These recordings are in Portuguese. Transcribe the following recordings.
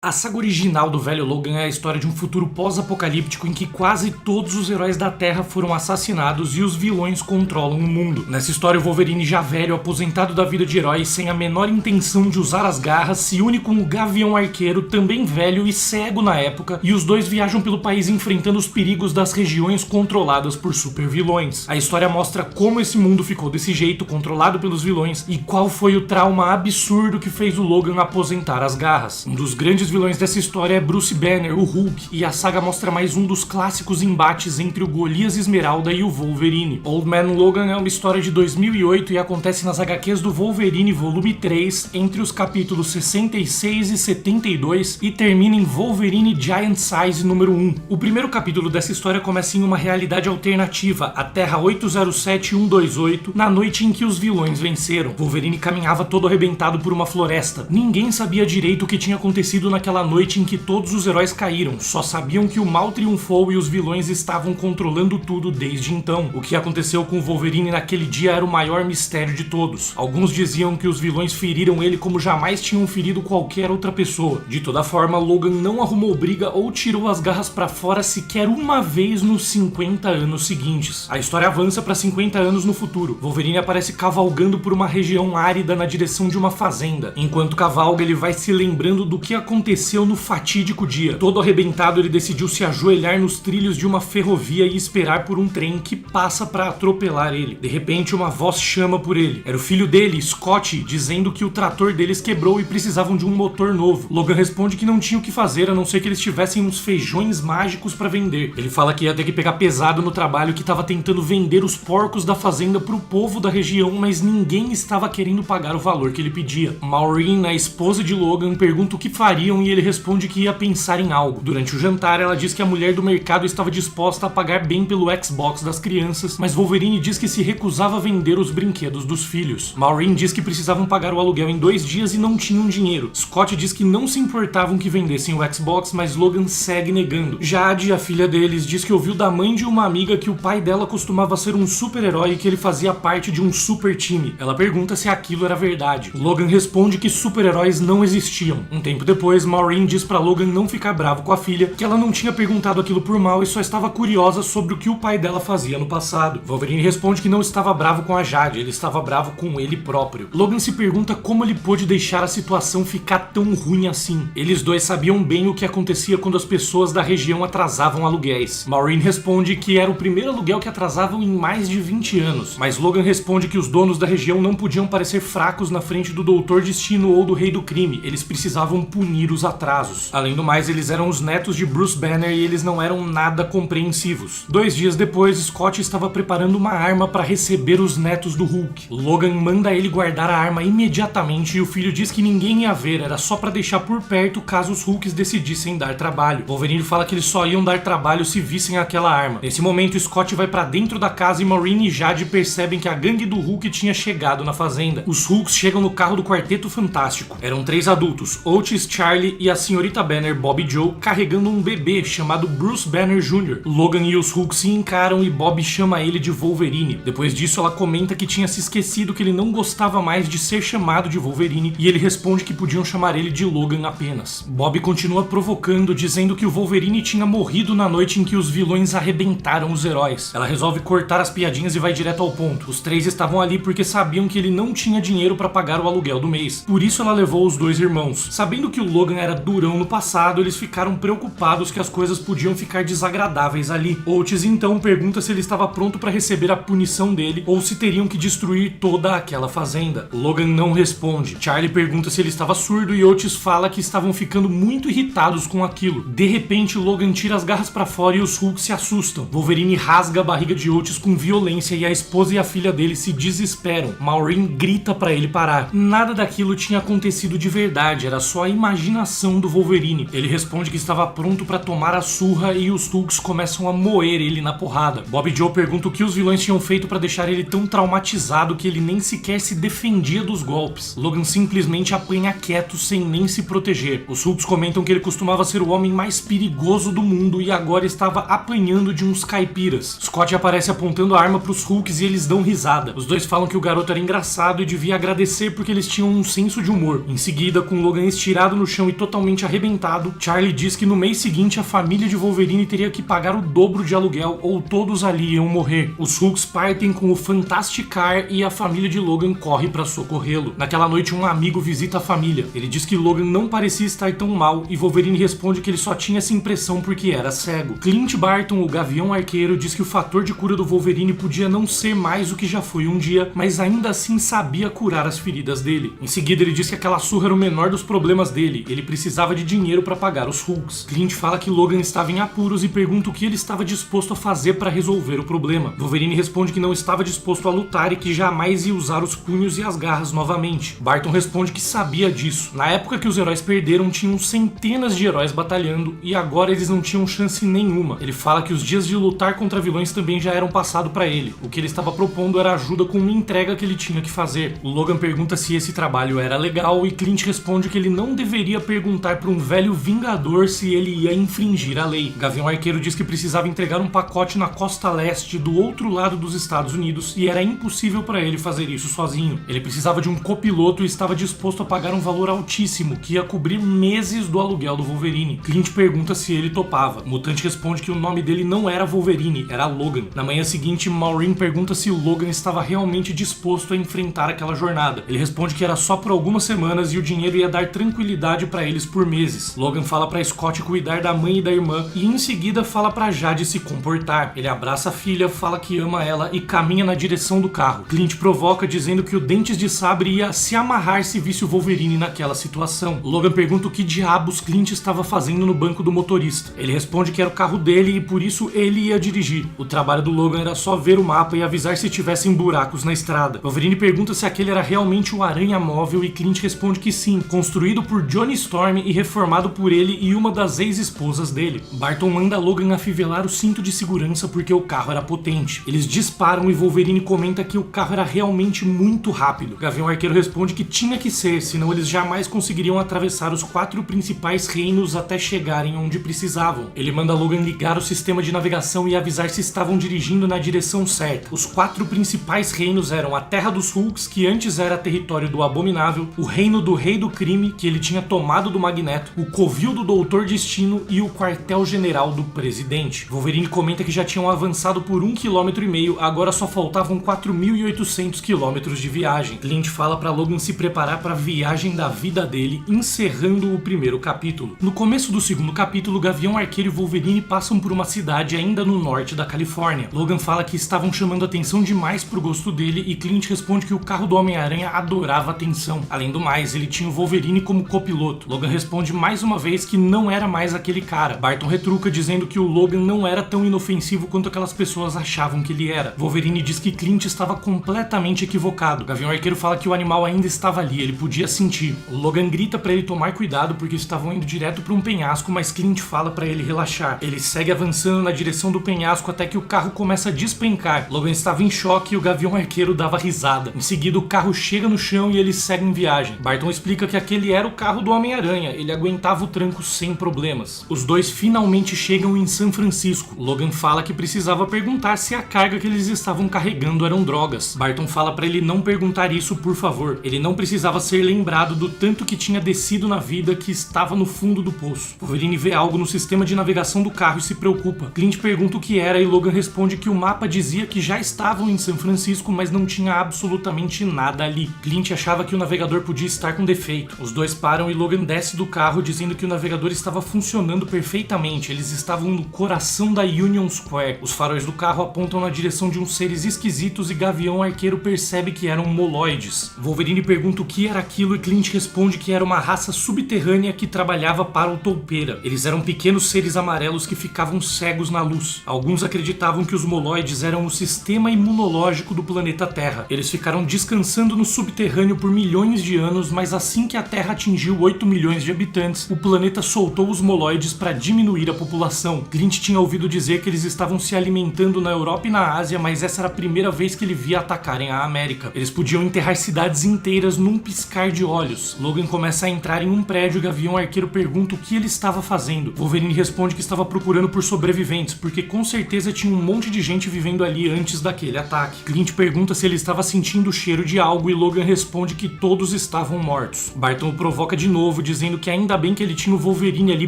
A saga original do velho Logan é a história de um futuro pós-apocalíptico em que quase todos os heróis da Terra foram assassinados e os vilões controlam o mundo. Nessa história, o Wolverine, já velho, aposentado da vida de herói, sem a menor intenção de usar as garras, se une com o Gavião Arqueiro, também velho e cego na época, e os dois viajam pelo país enfrentando os perigos das regiões controladas por supervilões. A história mostra como esse mundo ficou desse jeito, controlado pelos vilões, e qual foi o trauma absurdo que fez o Logan aposentar as garras. Um dos grandes vilões dessa história é Bruce Banner, o Hulk, e a saga mostra mais um dos clássicos embates entre o Golias Esmeralda e o Wolverine. Old Man Logan é uma história de 2008 e acontece nas HQs do Wolverine volume 3, entre os capítulos 66 e 72, e termina em Wolverine Giant Size número 1. O primeiro capítulo dessa história começa em uma realidade alternativa, a Terra 807128, na noite em que os vilões venceram. Wolverine caminhava todo arrebentado por uma floresta. Ninguém sabia direito o que tinha acontecido naquela noite em que todos os heróis caíram, só sabiam que o mal triunfou e os vilões estavam controlando tudo desde então. O que aconteceu com o Wolverine naquele dia era o maior mistério de todos. Alguns diziam que os vilões feriram ele como jamais tinham ferido qualquer outra pessoa. De toda forma, Logan não arrumou briga ou tirou as garras pra fora sequer uma vez nos 50 anos seguintes. A história avança para 50 anos no futuro. Wolverine aparece cavalgando por uma região árida na direção de uma fazenda. Enquanto cavalga, ele vai se lembrando do que aconteceu no fatídico dia. Todo arrebentado, ele decidiu se ajoelhar nos trilhos de uma ferrovia e esperar por um trem que passa para atropelar ele. De repente, uma voz chama por ele. Era o filho dele, Scott, dizendo que o trator deles quebrou e precisavam de um motor novo. Logan responde que não tinha o que fazer a não ser que eles tivessem uns feijões mágicos para vender. Ele fala que ia ter que pegar pesado no trabalho, que estava tentando vender os porcos da fazenda pro povo da região, mas ninguém estava querendo pagar o valor que ele pedia. Maureen, a esposa de Logan, pergunta o que fariam e ele responde que ia pensar em algo. Durante o jantar, ela diz que a mulher do mercado estava disposta a pagar bem pelo Xbox das crianças, mas Wolverine diz que se recusava a vender os brinquedos dos filhos. Maureen diz que precisavam pagar o aluguel em 2 dias e não tinham dinheiro. Scott diz que não se importavam que vendessem o Xbox, mas Logan segue negando. Jade, a filha deles, diz que ouviu da mãe de uma amiga que o pai dela costumava ser um super-herói e que ele fazia parte de um super time. Ela pergunta se aquilo era verdade. Logan responde que super-heróis não existiam. Um tempo depois, Maureen diz pra Logan não ficar bravo com a filha, que ela não tinha perguntado aquilo por mal e só estava curiosa sobre o que o pai dela fazia no passado. Wolverine responde que não estava bravo com a Jade, ele estava bravo com ele próprio. Logan se pergunta como ele pôde deixar a situação ficar tão ruim assim. Eles dois sabiam bem o que acontecia quando as pessoas da região atrasavam aluguéis. Maureen responde que era o primeiro aluguel que atrasavam em mais de 20 anos, mas Logan responde que os donos da região não podiam parecer fracos na frente do Doutor Destino ou do Rei do Crime, eles precisavam punir os atrasos. Além do mais, eles eram os netos de Bruce Banner e eles não eram nada compreensivos. 2 dias depois, Scott estava preparando uma arma para receber os netos do Hulk. Logan manda ele guardar a arma imediatamente e o filho diz que ninguém ia ver, era só para deixar por perto caso os Hulks decidissem dar trabalho. Wolverine fala que eles só iam dar trabalho se vissem aquela arma. Nesse momento, Scott vai para dentro da casa e Maureen e Jade percebem que a gangue do Hulk tinha chegado na fazenda. Os Hulks chegam no carro do Quarteto Fantástico. Eram 3 adultos, Otis, Charlie e a senhorita Banner, Bob Joe, carregando um bebê chamado Bruce Banner Jr. Logan e os Hulks se encaram e Bob chama ele de Wolverine. Depois disso, ela comenta que tinha se esquecido que ele não gostava mais de ser chamado de Wolverine e ele responde que podiam chamar ele de Logan apenas. Bob continua provocando, dizendo que o Wolverine tinha morrido na noite em que os vilões arrebentaram os heróis. Ela resolve cortar as piadinhas e vai direto ao ponto. Os 3 estavam ali porque sabiam que ele não tinha dinheiro para pagar o aluguel do mês. Por isso ela levou os 2 irmãos. Sabendo que o Logan era durão no passado, eles ficaram preocupados que as coisas podiam ficar desagradáveis ali. Otis então pergunta se ele estava pronto para receber a punição dele ou se teriam que destruir toda aquela fazenda. Logan não responde. Charlie pergunta se ele estava surdo e Otis fala que estavam ficando muito irritados com aquilo. De repente, Logan tira as garras para fora e os Hulks se assustam. Wolverine rasga a barriga de Otis com violência e a esposa e a filha dele se desesperam. Maureen grita para ele parar. Nada daquilo tinha acontecido de verdade, era só a imaginação do Wolverine. Ele responde que estava pronto para tomar a surra e os Hulks começam a moer ele na porrada. Bob Joe pergunta o que os vilões tinham feito para deixar ele tão traumatizado que ele nem sequer se defendia dos golpes. Logan simplesmente apanha quieto sem nem se proteger. Os Hulks comentam que ele costumava ser o homem mais perigoso do mundo e agora estava apanhando de uns caipiras. Scott aparece apontando a arma para os Hulks e eles dão risada. Os dois falam que o garoto era engraçado e devia agradecer porque eles tinham um senso de humor. Em seguida, com Logan estirado no chão chão e totalmente arrebentado, Charlie diz que no mês seguinte a família de Wolverine teria que pagar o dobro de aluguel ou todos ali iam morrer. Os Hulks partem com o Fantastic Car e a família de Logan corre para socorrê-lo. Naquela noite um amigo visita a família. Ele diz que Logan não parecia estar tão mal e Wolverine responde que ele só tinha essa impressão porque era cego. Clint Barton, o Gavião Arqueiro, diz que o fator de cura do Wolverine podia não ser mais o que já foi um dia, mas ainda assim sabia curar as feridas dele. Em seguida ele diz que aquela surra era o menor dos problemas dele, ele precisava de dinheiro para pagar os Hulks. Clint fala que Logan estava em apuros e pergunta o que ele estava disposto a fazer para resolver o problema. Wolverine responde que não estava disposto a lutar e que jamais ia usar os punhos e as garras novamente. Barton responde que sabia disso. Na época que os heróis perderam, tinham centenas de heróis batalhando e agora eles não tinham chance nenhuma. Ele fala que os dias de lutar contra vilões também já eram passado para ele. O que ele estava propondo era ajuda com uma entrega que ele tinha que fazer. O Logan pergunta se esse trabalho era legal e Clint responde que ele não deveria perguntar para um velho vingador se ele ia infringir a lei. Gavião Arqueiro diz que precisava entregar um pacote na costa leste do outro lado dos Estados Unidos e era impossível para ele fazer isso sozinho. Ele precisava de um copiloto e estava disposto a pagar um valor altíssimo que ia cobrir meses do aluguel do Wolverine. Clint pergunta se ele topava. O Mutante responde que o nome dele não era Wolverine, era Logan. Na manhã seguinte, Maureen pergunta se Logan estava realmente disposto a enfrentar aquela jornada. Ele responde que era só por algumas semanas e o dinheiro ia dar tranquilidade para eles por meses. Logan fala para Scott cuidar da mãe e da irmã e em seguida fala para Jade se comportar. Ele abraça a filha, fala que ama ela e caminha na direção do carro. Clint provoca dizendo que o Dentes de Sabre ia se amarrar se visse o Wolverine naquela situação. Logan pergunta o que diabos Clint estava fazendo no banco do motorista. Ele responde que era o carro dele e por isso ele ia dirigir. O trabalho do Logan era só ver o mapa e avisar se tivessem buracos na estrada. Wolverine pergunta se aquele era realmente o Aranha Móvel e Clint responde que sim, construído por Johnny Storm e reformado por ele e uma das ex-esposas dele. Barton manda Logan afivelar o cinto de segurança porque o carro era potente. Eles disparam e Wolverine comenta que o carro era realmente muito rápido. Gavião Arqueiro responde que tinha que ser, senão eles jamais conseguiriam atravessar os 4 principais reinos até chegarem onde precisavam. Ele manda Logan ligar o sistema de navegação e avisar se estavam dirigindo na direção certa. Os 4 principais reinos eram a Terra dos Hulks, que antes era território do Abominável, o reino do Rei do Crime, que ele tinha tomado do Magneto, o covil do Doutor Destino e o quartel-general do Presidente. Wolverine comenta que já tinham avançado por 1,5 km, agora só faltavam 4.800 km de viagem. Clint fala para Logan se preparar para a viagem da vida dele, encerrando o primeiro capítulo. No começo do segundo capítulo, Gavião Arqueiro e Wolverine passam por uma cidade ainda no norte da Califórnia. Logan fala que estavam chamando atenção demais pro gosto dele e Clint responde que o carro do Homem-Aranha adorava atenção. Além do mais, ele tinha o Wolverine como copiloto. Logan responde mais uma vez que não era mais aquele cara. Barton retruca dizendo que o Logan não era tão inofensivo quanto aquelas pessoas achavam que ele era. Wolverine diz que Clint estava completamente equivocado. Gavião Arqueiro fala que o animal ainda estava ali, ele podia sentir. O Logan grita para ele tomar cuidado porque estavam indo direto para um penhasco, mas Clint fala para ele relaxar. Ele segue avançando na direção do penhasco até que o carro começa a despencar. Logan estava em choque e o Gavião Arqueiro dava risada. Em seguida o carro chega no chão e eles seguem viagem. Barton explica que aquele era o carro do Homem-Aranha, ele aguentava o tranco sem problemas. Os dois finalmente chegam em São Francisco. Logan fala que precisava perguntar se a carga que eles estavam carregando eram drogas. Barton fala para ele não perguntar isso, por favor. Ele não precisava ser lembrado do tanto que tinha descido na vida que estava no fundo do poço. Wolverine vê algo no sistema de navegação do carro e se preocupa. Clint pergunta o que era e Logan responde que o mapa dizia que já estavam em São Francisco, mas não tinha absolutamente nada ali. Clint achava que o navegador podia estar com defeito. Os dois param e Logan desce do carro dizendo que o navegador estava funcionando perfeitamente. Eles estavam no coração da Union Square. Os faróis do carro apontam na direção de uns seres esquisitos e Gavião Arqueiro percebe que eram moloides. Wolverine pergunta o que era aquilo e Clint responde que era uma raça subterrânea que trabalhava para o Toupeira. Eles eram pequenos seres amarelos que ficavam cegos na luz. Alguns acreditavam que os moloides eram o sistema imunológico do planeta Terra. Eles ficaram descansando no subterrâneo por milhões de anos, mas assim que a Terra atingiu 8 milhões de habitantes, o planeta soltou os moloides para diminuir a população. Clint tinha ouvido dizer que eles estavam se alimentando na Europa e na Ásia, mas essa era a primeira vez que ele via atacarem a América. Eles podiam enterrar cidades inteiras num piscar de olhos. Logan começa a entrar em um prédio e Gavião Arqueiro pergunta o que ele estava fazendo. Wolverine responde que estava procurando por sobreviventes, porque com certeza tinha um monte de gente vivendo ali antes daquele ataque. Clint pergunta se ele estava sentindo o cheiro de algo e Logan responde que todos estavam mortos. Barton o provoca de novo novo, dizendo que ainda bem que ele tinha o Wolverine ali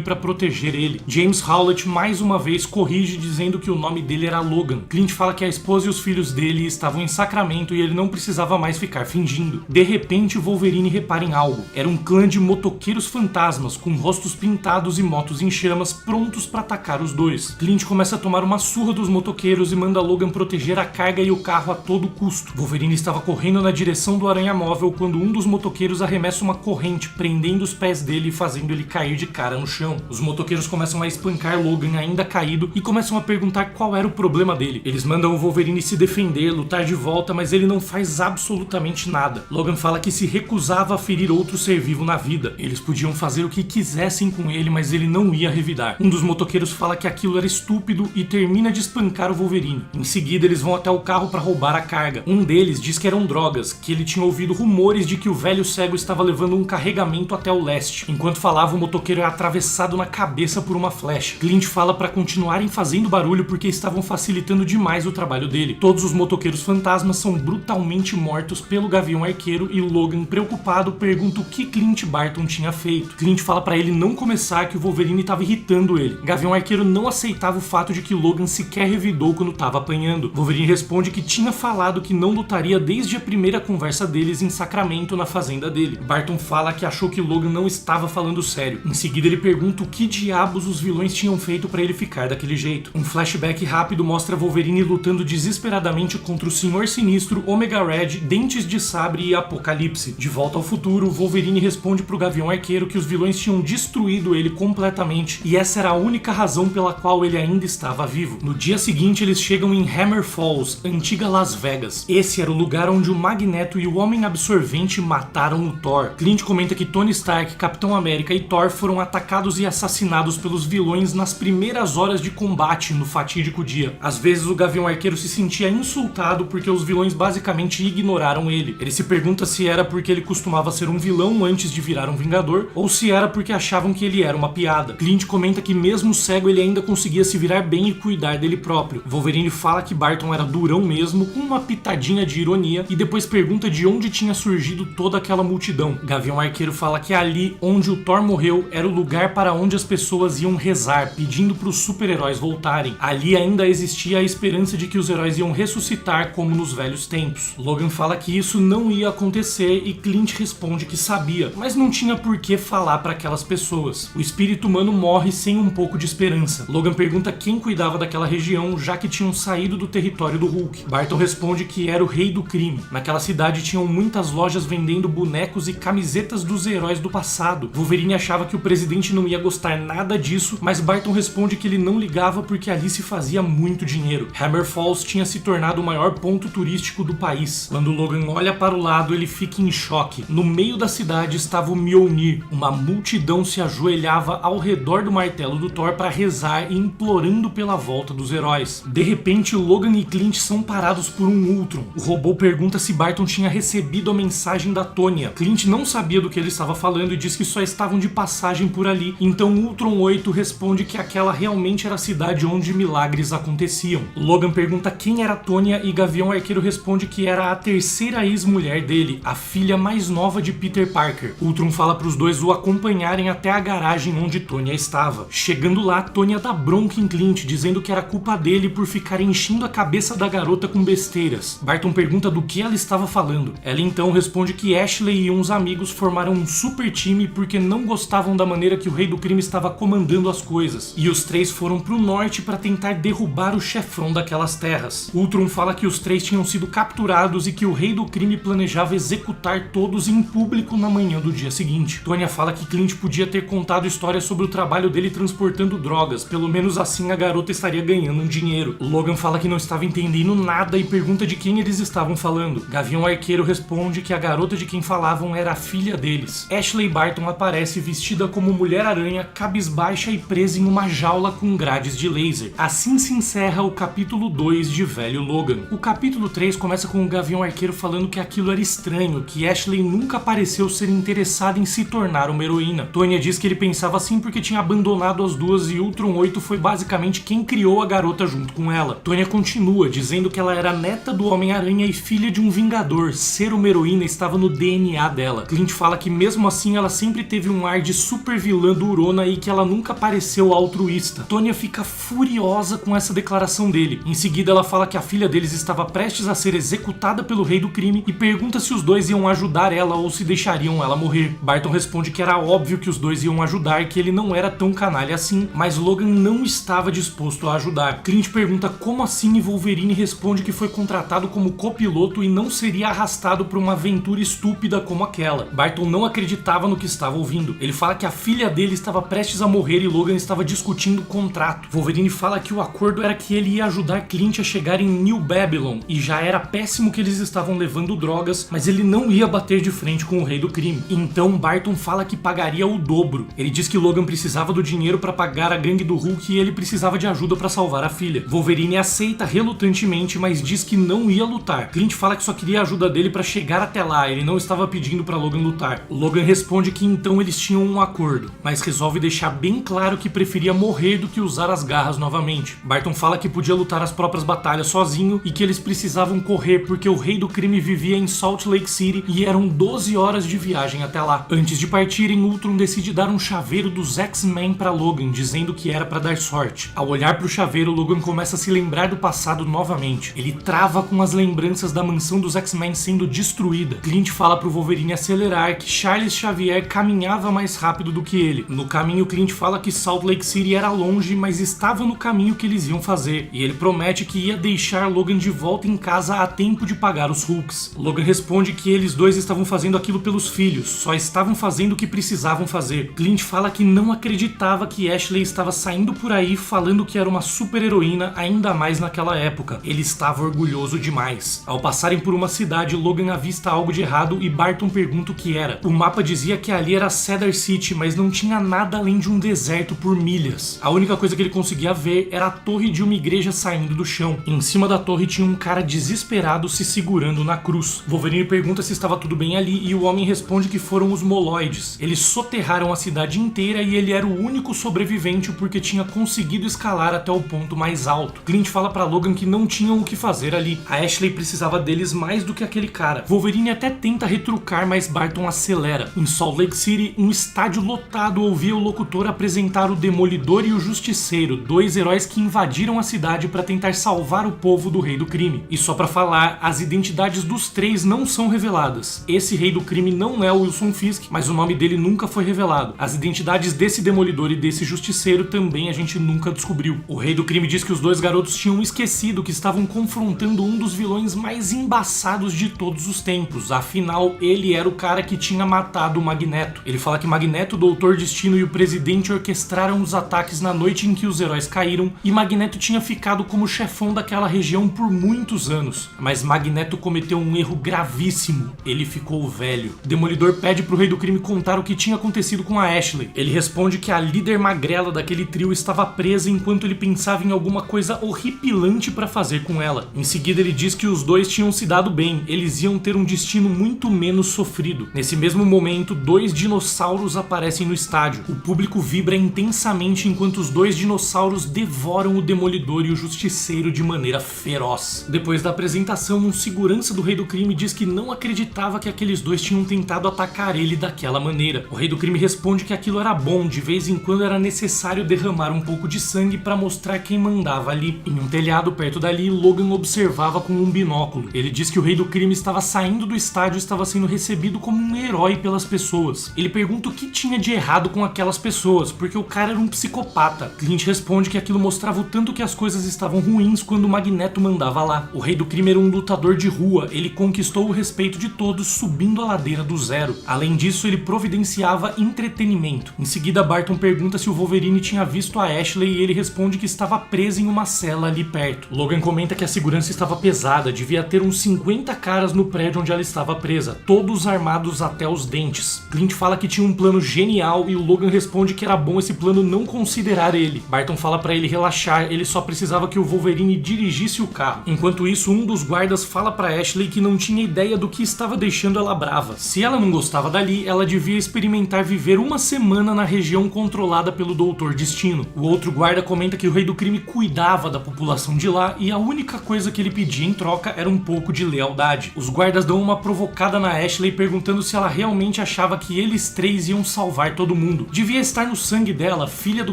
pra proteger ele. James Howlett mais uma vez corrige, dizendo que o nome dele era Logan. Clint fala que a esposa e os filhos dele estavam em Sacramento e ele não precisava mais ficar fingindo. De repente, Wolverine repara em algo. Era um clã de motoqueiros fantasmas, com rostos pintados e motos em chamas, prontos pra atacar os dois. Clint começa a tomar uma surra dos motoqueiros e manda Logan proteger a carga e o carro a todo custo. Wolverine estava correndo na direção do Aranha Móvel quando um dos motoqueiros arremessa uma corrente, prendendo os pés dele e fazendo ele cair de cara no chão. Os motoqueiros começam a espancar Logan ainda caído e começam a perguntar qual era o problema dele. Eles mandam o Wolverine se defender, lutar de volta, mas ele não faz absolutamente nada. Logan fala que se recusava a ferir outro ser vivo na vida. Eles podiam fazer o que quisessem com ele, mas ele não ia revidar. Um dos motoqueiros fala que aquilo era estúpido e termina de espancar o Wolverine. Em seguida, eles vão até o carro para roubar a carga. Um deles diz que eram drogas, que ele tinha ouvido rumores de que o velho cego estava levando um carregamento até o leste. Enquanto falava, o motoqueiro é atravessado na cabeça por uma flecha. Clint fala para continuarem fazendo barulho porque estavam facilitando demais o trabalho dele. Todos os motoqueiros fantasmas são brutalmente mortos pelo Gavião Arqueiro e Logan, preocupado, pergunta o que Clint Barton tinha feito. Clint fala para ele não começar, que o Wolverine estava irritando ele. Gavião Arqueiro não aceitava o fato de que Logan sequer revidou quando estava apanhando. Wolverine responde que tinha falado que não lutaria desde a primeira conversa deles em Sacramento, na fazenda dele. Barton fala que achou que Logan não estava falando sério. Em seguida, ele pergunta o que diabos os vilões tinham feito para ele ficar daquele jeito. Um flashback rápido mostra Wolverine lutando desesperadamente contra o Senhor Sinistro, Omega Red, Dentes de Sabre e Apocalipse. De volta ao futuro, Wolverine responde pro Gavião Arqueiro que os vilões tinham destruído ele completamente e essa era a única razão pela qual ele ainda estava vivo. No dia seguinte, eles chegam em Hammer Falls, antiga Las Vegas. Esse era o lugar onde o Magneto e o Homem Absorvente mataram o Thor. Clint comenta que Tony Stark, Capitão América e Thor foram atacados e assassinados pelos vilões nas primeiras horas de combate no fatídico dia. Às vezes o Gavião Arqueiro se sentia insultado porque os vilões basicamente ignoraram ele. Ele se pergunta se era porque ele costumava ser um vilão antes de virar um vingador ou se era porque achavam que ele era uma piada. Clint comenta que mesmo cego ele ainda conseguia se virar bem e cuidar dele próprio. Wolverine fala que Barton era durão mesmo, com uma pitadinha de ironia, e depois pergunta de onde tinha surgido toda aquela multidão. Gavião Arqueiro fala que ali onde o Thor morreu era o lugar para onde as pessoas iam rezar, pedindo para os super-heróis voltarem. Ali ainda existia a esperança de que os heróis iam ressuscitar como nos velhos tempos. Logan fala que isso não ia acontecer e Clint responde que sabia, mas não tinha por que falar para aquelas pessoas. O espírito humano morre sem um pouco de esperança. Logan pergunta quem cuidava daquela região, já que tinham saído do território do Hulk. Barton responde que era o rei do crime. Naquela cidade tinham muitas lojas vendendo bonecos e camisetas dos heróis do passado. Wolverine achava que o presidente não ia gostar nada disso, mas Barton responde que ele não ligava porque ali se fazia muito dinheiro. Hammer Falls tinha se tornado o maior ponto turístico do país. Quando Logan olha para o lado, ele fica em choque. No meio da cidade estava o Mjolnir. Uma multidão se ajoelhava ao redor do martelo do Thor para rezar e implorando pela volta dos heróis. De repente, Logan e Clint são parados por um Ultron. O robô pergunta se Barton tinha recebido a mensagem da Tônia. Clint não sabia do que ele estava falando e diz que só estavam de passagem por ali. Então Ultron 8 responde que aquela realmente era a cidade onde milagres aconteciam. Logan pergunta quem era Tônia e Gavião Arqueiro responde que era a terceira ex-mulher dele, a filha mais nova de Peter Parker. Ultron fala para os dois o acompanharem até a garagem onde Tônia estava. Chegando lá, Tônia dá bronca em Clint, dizendo que era culpa dele por ficar enchendo a cabeça da garota com besteiras. Barton pergunta do que ela estava falando. Ela então responde que Ashley e uns amigos formaram um super time porque não gostavam da maneira que o Rei do Crime estava comandando as coisas. E os três foram pro norte para tentar derrubar o chefão daquelas terras. Ultron fala que os três tinham sido capturados e que o Rei do Crime planejava executar todos em público na manhã do dia seguinte. Tônia fala que Clint podia ter contado histórias sobre o trabalho dele transportando drogas, pelo menos assim a garota estaria ganhando um dinheiro. Logan fala que não estava entendendo nada e pergunta de quem eles estavam falando. Gavião Arqueiro responde que a garota de quem falavam era a filha deles. Ashley Barton aparece vestida como Mulher-Aranha, cabisbaixa e presa em uma jaula com grades de laser. Assim se encerra o capítulo 2 de Velho Logan. O capítulo 3 começa com o Gavião Arqueiro falando que aquilo era estranho, que Ashley nunca pareceu ser interessada em se tornar uma heroína. Tônia diz que ele pensava assim porque tinha abandonado as duas e Ultron 8 foi basicamente quem criou a garota junto com ela. Tônia continua dizendo que ela era neta do Homem-Aranha e filha de um Vingador. Ser uma heroína estava no DNA dela. Clint fala que mesmo assim ela sempre teve um ar de super vilã durona e que ela nunca pareceu altruísta. Tonya fica furiosa com essa declaração dele. Em seguida ela fala que a filha deles estava prestes a ser executada pelo rei do crime e pergunta se os dois iam ajudar ela ou se deixariam ela morrer. Barton responde que era óbvio que os dois iam ajudar, que ele não era tão canalha assim, mas Logan não estava disposto a ajudar. Clint pergunta como assim e Wolverine responde que foi contratado como copiloto e não seria arrastado por uma aventura estúpida como aquela. Barton não acreditava no que estava ouvindo. Ele fala que a filha dele estava prestes a morrer e Logan estava discutindo o contrato. Wolverine fala que o acordo era que ele ia ajudar Clint a chegar em New Babylon e já era péssimo que eles estavam levando drogas, mas ele não ia bater de frente com o rei do crime. Então Barton fala que pagaria o dobro. Ele diz que Logan precisava do dinheiro para pagar a gangue do Hulk e ele precisava de ajuda para salvar a filha. Wolverine aceita relutantemente, mas diz que não ia lutar. Clint fala que só queria a ajuda dele para chegar até lá, ele não estava pedindo para Logan lutar. Logan responde que então eles tinham um acordo, mas resolve deixar bem claro que preferia morrer do que usar as garras novamente. Barton fala que podia lutar as próprias batalhas sozinho e que eles precisavam correr porque o rei do crime vivia em Salt Lake City e eram 12 horas de viagem até lá. Antes de partirem, Ultron decide dar um chaveiro dos X-Men para Logan, dizendo que era para dar sorte. Ao olhar para o chaveiro, Logan começa a se lembrar do passado novamente. Ele trava com as lembranças da mansão dos X-Men sendo destruída. Clint fala pro Wolverine acelerar, que Charles Xavier caminhava mais rápido do que ele. No caminho, Clint fala que Salt Lake City era longe, mas estava no caminho que eles iam fazer. E ele promete que ia deixar Logan de volta em casa a tempo de pagar os Hulks. Logan responde que eles dois estavam fazendo aquilo pelos filhos, só estavam fazendo o que precisavam fazer. Clint fala que não acreditava que Ashley estava saindo por aí falando que era uma super heroína, ainda mais naquela época. Ele estava orgulhoso demais. Ao passarem por uma cidade, Logan avista algo de errado e Barton pergunta o que era. O mapa dizia que ali era Cedar City, mas não tinha nada além de um deserto por milhas. A única coisa que ele conseguia ver era a torre de uma igreja saindo do chão. Em cima da torre tinha um cara desesperado se segurando na cruz. Wolverine pergunta se estava tudo bem ali e o homem responde que foram os Moloides. Eles soterraram a cidade inteira e ele era o único sobrevivente porque tinha conseguido escalar até o ponto mais alto. Clint fala pra Logan que não tinham o que fazer ali. A Ashley precisava deles mais do que aquele cara. Wolverine até tenta retrucar, mas Barton acelera. Em Salt Lake City, um estádio lotado ouvia o locutor apresentar o Demolidor e o Justiceiro, dois heróis que invadiram a cidade para tentar salvar o povo do rei do crime. E só pra falar, as identidades dos três não são reveladas. Esse rei do crime não é o Wilson Fisk, mas o nome dele nunca foi revelado. As identidades desse Demolidor e desse Justiceiro também a gente nunca descobriu. O rei do crime diz que os dois garotos tinham esquecido que estavam confrontando um dos vilões mais embaçados de todos os tempos. Afinal, ele era o cara que tinha matado o Magneto. Ele fala que Magneto, Doutor Destino e o Presidente orquestraram os ataques na noite em que os heróis caíram e Magneto tinha ficado como chefão daquela região por muitos anos. Mas Magneto cometeu um erro gravíssimo. Ele ficou velho. Demolidor pede pro rei do crime contar o que tinha acontecido com a Ashley. Ele responde que a líder magrela daquele trio estava presa enquanto ele pensava em alguma coisa horripilante para fazer com ela. Em seguida ele diz que os dois tinham se dado bem, eles iam ter um destino muito menos sofrido. Nesse mesmo momento, dois dinossauros aparecem no estádio. O público vibra intensamente enquanto os dois dinossauros devoram o Demolidor e o Justiceiro de maneira feroz. Depois da apresentação, um segurança do rei do crime diz que não acreditava que aqueles dois tinham tentado atacar ele daquela maneira. O rei do crime responde que aquilo era bom, de vez em quando era necessário derramar um pouco de sangue para mostrar quem mandava ali. Em um telhado perto dali, Logan observava com um binóculo. Ele diz que o rei do crime estava saindo do estádio e estava sendo recebido como um herói pelas pessoas. Ele pergunta o que tinha de errado com aquelas pessoas, porque o cara era um psicopata. Clint responde que aquilo mostrava o tanto que as coisas estavam ruins quando o Magneto mandava lá. O rei do crime era um lutador de rua, ele conquistou o respeito de todos subindo a ladeira do zero. Além disso, ele providenciava entretenimento. Em seguida, Barton pergunta se o Wolverine tinha visto a Ashley e ele responde que estava presa em uma cela ali perto. Logan comenta que a segurança estava pesada, devia ter uns 50 caras no prédio onde ela estava presa, todos armados até os dentes. Clint fala que tinha um plano genial e o Logan responde que era bom esse plano não considerar ele. Barton fala pra ele relaxar, ele só precisava que o Wolverine dirigisse o carro. Enquanto isso, um dos guardas fala pra Ashley que não tinha ideia do que estava deixando ela brava. Se ela não gostava dali, ela devia experimentar viver uma semana na região controlada pelo Doutor Destino. O outro guarda comenta que o rei do crime cuidava da população de lá e a única coisa que ele pedia em troca era um pouco de lealdade. Os guardas dão uma provocada na Ashley perguntando se ela realmente achava achava que eles três iam salvar todo mundo. Devia estar no sangue dela, filha do